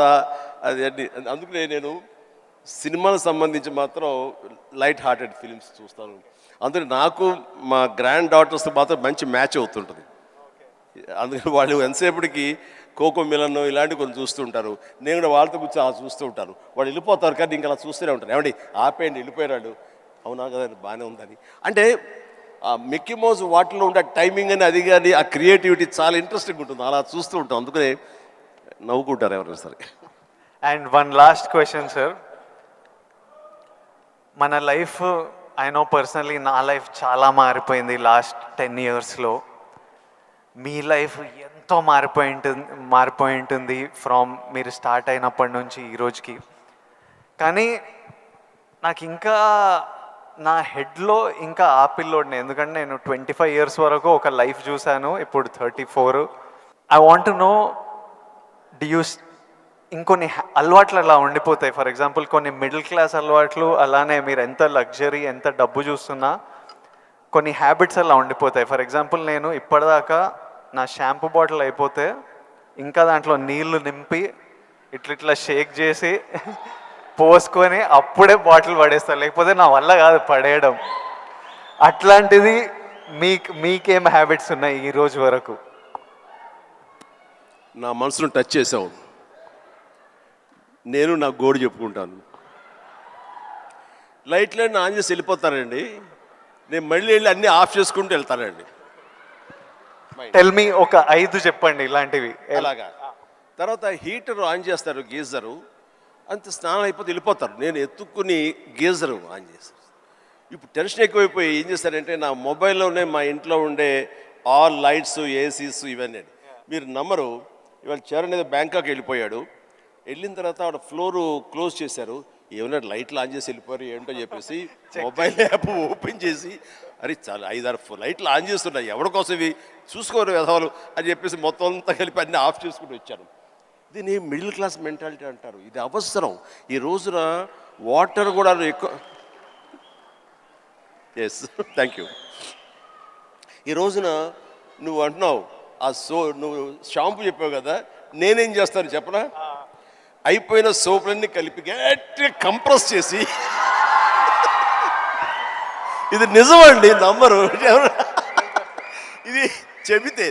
అది అన్ని. అందుకనే నేను సినిమాలకు సంబంధించి మాత్రం లైట్ హార్టెడ్ ఫిలిమ్స్ చూస్తాను. అందుకని నాకు మా గ్రాండ్ డాటర్స్తో మాత్రం మంచి మ్యాచ్ అవుతుంటుంది. అందుకని వాళ్ళు ఎంతసేపటికి కోకో మిలన్ ఇలాంటివి కొన్ని చూస్తుంటారు, నేను కూడా వాళ్ళతో కూర్చొని అలా చూస్తూ ఉంటాను. వాళ్ళు వెళ్ళిపోతారు కానీ ఇంకా అలా చూస్తూనే ఉంటాను. ఏమండి ఆపేయండి, వెళ్ళిపోయినాడు, అవునా కదా బాగానే ఉందని. అంటే ఆ మిక్కీ మౌస్ వాటిలో ఉండే టైమింగ్ అని అది కానీ ఆ క్రియేటివిటీ చాలా ఇంట్రెస్టింగ్ ఉంటుంది, అలా చూస్తూ ఉంటాం. అందుకనే నవ్వుకుంటారు ఎవరైనా సరే. And one last question sir, మన లైఫ్ ఐ నో పర్సనలీ నా లైఫ్ చాలా మారిపోయింది లాస్ట్ 10 yearsలో. మీ లైఫ్ ఎంతో మారిపోయి ఉంటుంది ఫ్రమ్ మీరు స్టార్ట్ అయినప్పటి నుంచి ఈ రోజుకి. కానీ నాకు ఇంకా నా హెడ్లో ఇంకా ఆ పిల్లోడిని, ఎందుకంటే నేను 25 years వరకు ఒక లైఫ్ చూశాను, ఇప్పుడు 34. ఐ వాంట్ టు నో, ఇంకొన్ని అలవాట్లు అలా ఉండిపోతాయి. ఫర్ ఎగ్జాంపుల్ కొన్ని మిడిల్ క్లాస్ అలవాట్లు, అలానే మీరు ఎంత లగ్జరీ ఎంత డబ్బు చూస్తున్నా కొన్ని హ్యాబిట్స్ అలా ఉండిపోతాయి. ఫర్ ఎగ్జాంపుల్ నేను ఇప్పటిదాకా నా షాంపూ బాటిల్ అయిపోతే ఇంకా దాంట్లో నీళ్లు నింపి ఇట్లా షేక్ చేసి పోసుకొని అప్పుడే బాటిల్ పడేస్తాను, లేకపోతే నా వల్ల కాదు పడేయడం. అట్లాంటిది మీకేం హ్యాబిట్స్ ఉన్నాయి ఈ రోజు వరకు? నా మనసును టచ్ చేసావు. నేను నా గోడు చెప్పుకుంటాను. లైట్లన్నీ ఆన్ చేసి వెళ్ళిపోతానండి, నేను మళ్ళీ వెళ్ళి అన్నీ ఆఫ్ చేసుకుంటూ వెళ్తానండి. టెల్ మీ ఒక 5 చెప్పండి ఇలాంటివి. అలాగా తర్వాత హీటర్ ఆన్ చేస్తారు, గీజరు, అంత స్నానం అయిపోతే వెళ్ళిపోతారు. నేను ఎత్తుక్కుని గీజరు ఆన్ చేస్తాను. ఇప్పుడు టెన్షన్ ఎక్కువైపోయి ఏం చేస్తారంటే నా మొబైల్లోనే మా ఇంట్లో ఉండే ఆల్ లైట్స్, ఏసీస్ ఇవన్నీ. మీరు నమ్మరు, ఇవాళ చరణ్ ఏదో బ్యాంకాక్ వెళ్ళిపోయాడు, వెళ్ళిన తర్వాత ఆవిడ ఫ్లోరు క్లోజ్ చేశారు. ఏమైనా లైట్లు ఆన్ చేసి వెళ్ళిపోయారు ఏంటో చెప్పేసి మొబైల్ యాప్ ఓపెన్ చేసి, అరే చాలా 5-6 లైట్లు ఆన్ చేస్తున్నాయి, ఎవరి కోసం ఇవి చూసుకోరు వ్యధవాలు అని చెప్పేసి మొత్తం అంతా కలిపి అన్నీ ఆఫ్ చేసుకుంటూ వచ్చాను. దీన్ని మిడిల్ క్లాస్ మెంటాలిటీ అంటారు. ఇది అవసరం. ఈ రోజున వాటర్ కూడా ఎక్కువ. Yes thank you. ఈ రోజున నువ్వు అంటున్నావు నువ్వు షాంపూ చెప్పావు కదా, నేనేం చేస్తాను చెప్పనా? అయిపోయిన సోపులన్నీ కలిపి గట్టిగా కంప్రెస్ చేసి, ఇది నిజమండి, నమ్మరు ఇది చెబితే.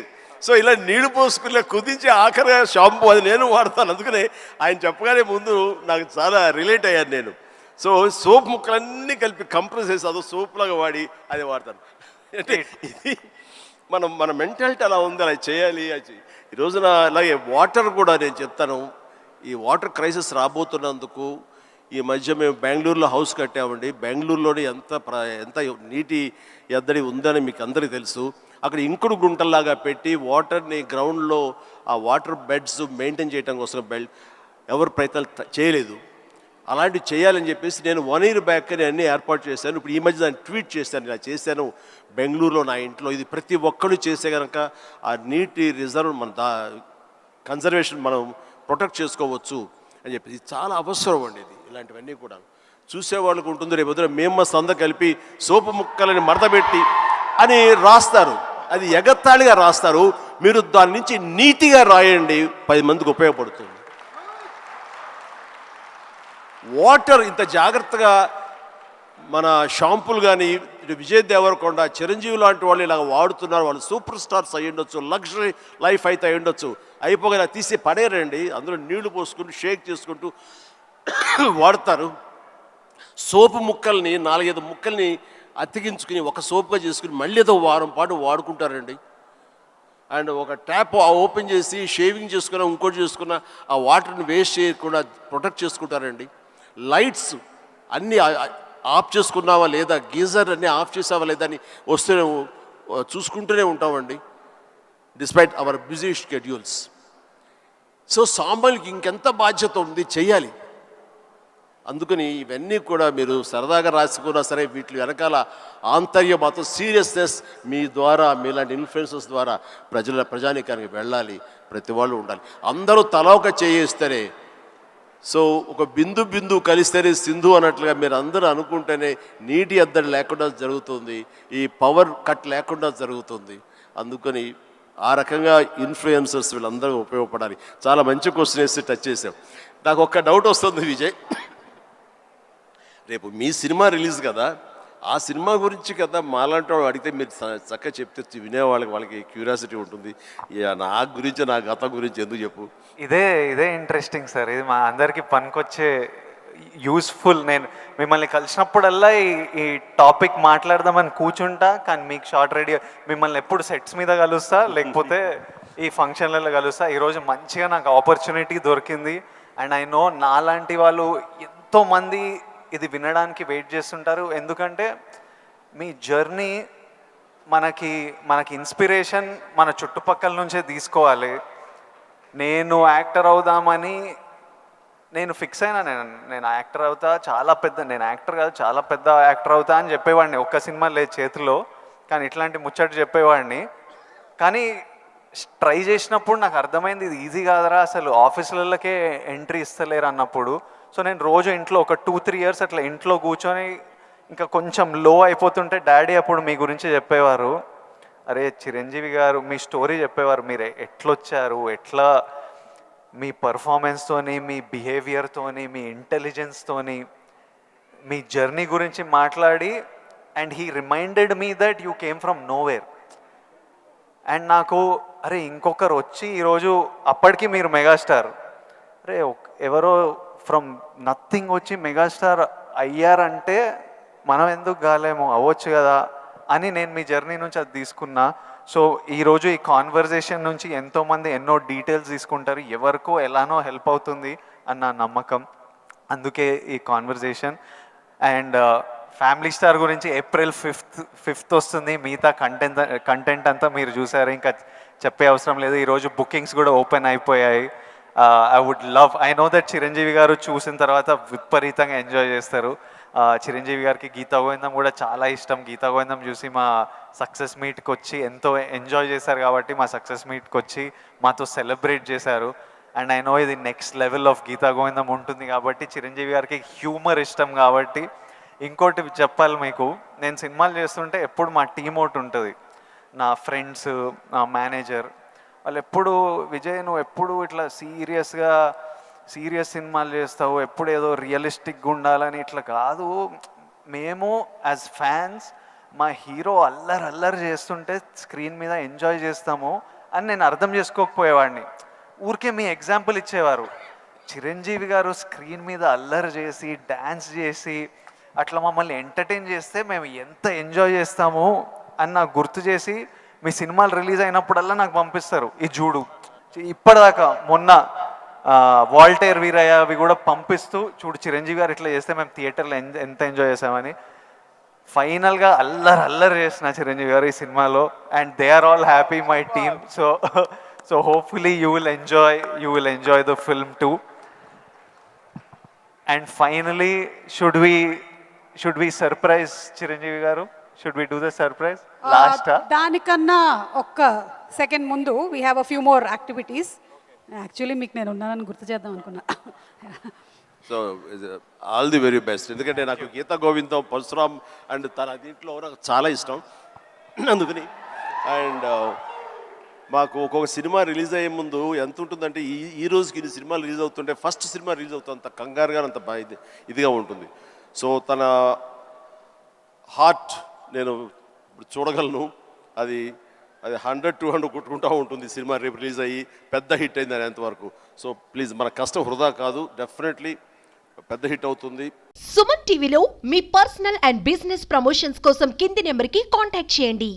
సో ఇలా నీళ్లు పోసుకునే కుదించి ఆఖరిగా షాంపూ అది నేను వాడతాను. అందుకనే ఆయన చెప్పగానే ముందు నాకు చాలా రిలేట్ అయ్యాను నేను. సో సోప్ ముక్కలన్నీ కలిపి కంప్రెస్ చేసి అదో సోప్లాగా వాడి అది వాడతాను. అంటే ఇది మన మెంటాలిటీ అలా ఉంది, అలా చేయాలి. ఈ రోజున అలాగే వాటర్ కూడా నేను చెప్తాను, ఈ వాటర్ క్రైసిస్ రాబోతున్నందుకు ఈ మధ్య మేము బెంగళూరులో హౌస్ కట్టామండి. బెంగళూరులోనే ఎంత నీటి ఎద్దడి ఉందని మీకు అందరికీ తెలుసు. అక్కడ ఇంకుడు గుంటల్లాగా పెట్టి వాటర్ని గ్రౌండ్లో ఆ వాటర్ బెడ్స్ మెయింటైన్ చేయడం కోసం ఎవరు ప్రయత్నాలు చేయలేదు. అలాంటివి చేయాలని చెప్పేసి నేను 1 year బ్యాక్ అని అన్నీ ఏర్పాటు చేశాను. ఇప్పుడు ఈ మధ్య దాన్ని ట్వీట్ చేశాను, ఇలా చేశాను బెంగళూరులో నా ఇంట్లో. ఇది ప్రతి ఒక్కరు చేసే కనుక ఆ నీటి రిజర్వ్ మన కన్జర్వేషన్ మనం ప్రొటెక్ట్ చేసుకోవచ్చు అని చెప్పేసి ఇది చాలా అవసరం అండి. ఇది ఇలాంటివన్నీ కూడా చూసేవాళ్ళకు ఉంటుంది. రేపు పొద్దున మేము సంద కలిపి సోపు ముక్కలని మడతపెట్టి అని రాస్తారు, అది ఎగత్తాళిగా రాస్తారు. మీరు దాని నుంచి నీతిగా రాయండి, 10 మందికి ఉపయోగపడుతుంది. వాటర్ ఇంత జాగ్రత్తగా మన షాంపూలు కానీ విజయ్ దేవరకొండ, చిరంజీవి లాంటి వాళ్ళు ఇలా వాడుతున్నారు. వాళ్ళు సూపర్ స్టార్స్ అయ్యి ఉండొచ్చు, లగ్జరీ లైఫ్ అయితే అయి ఉండొచ్చు. అయిపోగా తీసి పడేరండి, అందులో నీళ్లు పోసుకుంటూ షేక్ చేసుకుంటూ వాడతారు. సోపు ముక్కల్ని 4-5 ముక్కల్ని అతికించుకుని ఒక సోపుగా చేసుకుని మళ్ళీ ఏదో వారం పాటు వాడుకుంటారండి. అండ్ ఒక ట్యాప్ ఓపెన్ చేసి షేవింగ్ చేసుకున్న ఇంకోటి చేసుకున్న ఆ వాటర్ని వేస్ట్ చేయకుండా ప్రొటెక్ట్ చేసుకుంటారండి. లైట్స్ అన్నీ ఆఫ్ చేసుకున్నావా లేదా, గీజర్ అన్నీ ఆఫ్ చేసావా లేదా అని వస్తే చూసుకుంటూనే ఉంటామండి, despite our busy schedules. So సామాన్యులకి ఇంకెంత బాధ్యత ఉంది, చెయ్యాలి. అందుకని ఇవన్నీ కూడా మీరు సరదాగా రాసుకున్నా సరే వీటి వెనకాల ఆంతర్య మాత్రం సీరియస్నెస్ మీ ద్వారా, మీలాంటి ఇన్ఫ్లుయెన్సర్స్ ద్వారా ప్రజానీకానికి వెళ్ళాలి, ప్రతి వాళ్ళు ఉండాలి. అందరూ తల ఒక చేయిస్తేనే, సో ఒక బిందు కలిస్తేనే సింధు అన్నట్లుగా మీరు అందరూ అనుకుంటేనే నీటి ఎద్దడి లేకుండా జరుగుతుంది, ఈ పవర్ కట్ లేకుండా జరుగుతుంది. అందుకని ఆ రకంగా ఇన్ఫ్లుయెన్సర్స్ వీళ్ళందరూ ఉపయోగపడాలి. చాలా మంచి క్వశ్చన్ వేసి టచ్ చేసాం. నాకు ఒక్క డౌట్ వస్తుంది విజయ్, రేపు మీ సినిమా రిలీజ్ కదా, ఆ సినిమా గురించి కదా మాలాంటి వాళ్ళు అడిగితే మీరు చక్కగా చెప్తే వాళ్ళకి క్యూరియాసిటీ ఉంటుంది. నా గురించి, నా గతం గురించి ఎందుకు చెప్పు. ఇదే ఇంట్రెస్టింగ్ సార్, ఇది మా అందరికీ పనికొచ్చే యూస్ఫుల్. నేను మిమ్మల్ని కలిసినప్పుడల్లా ఈ టాపిక్ మాట్లాడదామని కూర్చుంటా, కానీ మీకు షార్ట్ రెడీ, మిమ్మల్ని ఎప్పుడు సెట్స్ మీద కలుస్తా లేకపోతే ఈ ఫంక్షన్లలో కలుస్తా. ఈరోజు మంచిగా నాకు ఆపర్చునిటీ దొరికింది. అండ్ ఐ నో నాలాంటి వాళ్ళు ఎంతోమంది ఇది వినడానికి వెయిట్ చేస్తుంటారు. ఎందుకంటే మీ జర్నీ మనకి ఇన్స్పిరేషన్ మన చుట్టుపక్కల నుంచే తీసుకోవాలి. నేను యాక్టర్ అవుదామని నేను ఫిక్స్ అయినా, నేను యాక్టర్ అవుతా, నేను యాక్టర్ కాదు చాలా పెద్ద యాక్టర్ అవుతా అని చెప్పేవాడిని. ఒక్క సినిమా లేదు చేతిలో, కానీ ఇట్లాంటి ముచ్చట చెప్పేవాడిని. కానీ ట్రై చేసినప్పుడు నాకు అర్థమైంది ఇది ఈజీ కాదరా, అసలు ఆఫీసులకే ఎంట్రీ ఇస్తలేరు అన్నప్పుడు. సో నేను రోజు ఇంట్లో ఒక 2-3 ఇయర్స్ అట్లా ఇంట్లో కూర్చొని ఇంకా కొంచెం లో అయిపోతుంటే డాడీ అప్పుడు మీ గురించి చెప్పేవారు, అరే చిరంజీవి గారు మీ స్టోరీ చెప్పేవారు, మీరు ఎట్లొచ్చారు, ఎట్లా మీ పర్ఫార్మెన్స్తోని, మీ బిహేవియర్తోని, మీ ఇంటెలిజెన్స్తోని మీ జర్నీ గురించి మాట్లాడి, and he reminded me that you came from nowhere. And నాకు అరే ఇంకొకరు వచ్చి ఈరోజు అప్పటికి మీరు మెగాస్టార్, అరే ఎవరో ఫ్రమ్ నథింగ్ వచ్చి మెగాస్టార్ అయ్యారంటే మనం ఎందుకు కాలేమో, అవ్వచ్చు కదా అని నేను మీ జర్నీ నుంచి అది తీసుకున్నా. సో ఈరోజు ఈ కాన్వర్జేషన్ నుంచి ఎంతోమంది ఎన్నో డీటెయిల్స్ తీసుకుంటారు, ఎవరికో ఎలానో హెల్ప్ అవుతుంది అన్న నమ్మకం, అందుకే ఈ కాన్వర్జేషన్. అండ్ ఫ్యామిలీ స్టార్ గురించి April 5th వస్తుంది. మిగతా కంటెంట్ అంతా మీరు చూసారు, ఇంకా చెప్పే అవసరం లేదు. ఈరోజు బుకింగ్స్ కూడా ఓపెన్ అయిపోయాయి. ఐ నో దట్ చిరంజీవి గారు చూసిన తర్వాత విపరీతంగా ఎంజాయ్ చేస్తారు. చిరంజీవి గారికి గీతా గోవిందం కూడా చాలా ఇష్టం. గీతా గోవిందం చూసి మా సక్సెస్ మీట్కి వచ్చి ఎంతో ఎంజాయ్ చేశారు కాబట్టి మా సక్సెస్ మీట్కి వచ్చి మాతో సెలబ్రేట్ చేశారు. అండ్ ఐ నో ఇది నెక్స్ట్ లెవెల్ ఆఫ్ గీతా గోవిందం ఉంటుంది కాబట్టి చిరంజీవి గారికి హ్యూమర్ ఇష్టం కాబట్టి. ఇంకోటి చెప్పాలి మీకు, నేను సినిమాలు చేస్తుంటే ఎప్పుడు మా టీమ్ ఒకటి ఉంటుంది, నా ఫ్రెండ్స్, నా మేనేజర్, వాళ్ళు ఎప్పుడు విజయ్ నువ్వు ఎప్పుడు ఇట్లా సీరియస్ సినిమాలు చేస్తావు, ఎప్పుడు ఏదో రియలిస్టిక్గా ఉండాలని, ఇట్లా కాదు, మేము యాజ్ ఫ్యాన్స్ మా హీరో అల్లరి చేస్తుంటే స్క్రీన్ మీద ఎంజాయ్ చేస్తాము అని నేను అర్థం చేసుకోకపోయేవాడిని. ఊరికే మీ ఎగ్జాంపుల్ ఇచ్చేవారు, చిరంజీవి గారు స్క్రీన్ మీద అల్లరి చేసి డ్యాన్స్ చేసి అట్లా మమ్మల్ని ఎంటర్టైన్ చేస్తే మేము ఎంత ఎంజాయ్ చేస్తాము అని నాకు గుర్తు చేసి మీ సినిమాలు రిలీజ్ అయినప్పుడల్లా నాకు పంపిస్తారు, ఈ చూడు. ఇప్పటిదాకా మొన్న వాల్టేర్ వీరయ్య అవి కూడా పంపిస్తూ, చూడు చిరంజీవి గారు ఇట్లా చేస్తే మేము థియేటర్లో ఎంత ఎంజాయ్ చేసామని. ఫైనల్గా అల్లరి చేసిన చిరంజీవి గారు ఈ సినిమాలో, and they are all happy, my team. So hopefully you will enjoy the film too. And finally should we surprise Chiranjeevi garu? Should we do the surprise last? దానికన్నా ఒక్క సెకండ్ ముందు we have a few more activities. Actually మీకు నేను ఉన్నానని గుర్తు చేద్దాం అనుకున్నా. So all the very best. ఎందుకంటే నాకు గీతా గోవిందం, పరశురామ్ అండ్ తన దీంట్లో నాకు చాలా ఇష్టం. అందుకని అండ్ మాకు ఒక్కొక్క సినిమా రిలీజ్ అయ్యే ముందు ఎంత ఉంటుందంటే, ఈ రోజుకి ఇన్ని సినిమాలు రిలీజ్ అవుతుంటే ఫస్ట్ సినిమా రిలీజ్ అవుతుంది అంత కంగారుగా, అంత ఇదిగా ఉంటుంది. సో తన హార్ట్ నేను ఇప్పుడు చూడగలను, అది 100-200 కొట్టుకుంటూ ఉంటుంది సినిమా రేపు రిలీజ్ అయ్యి పెద్ద హిట్ అయింది అనేంతవరకు. సో ప్లీజ్ మన కష్టం వృధా కాదు, డెఫినెట్లీ పెద్ద హిట్ అవుతుంది. సుమన్ టీవీలో మీ పర్సనల్ అండ్ బిజినెస్ ప్రమోషన్స్ కోసం కింది నెంబర్కి కాంటాక్ట్ చేయండి.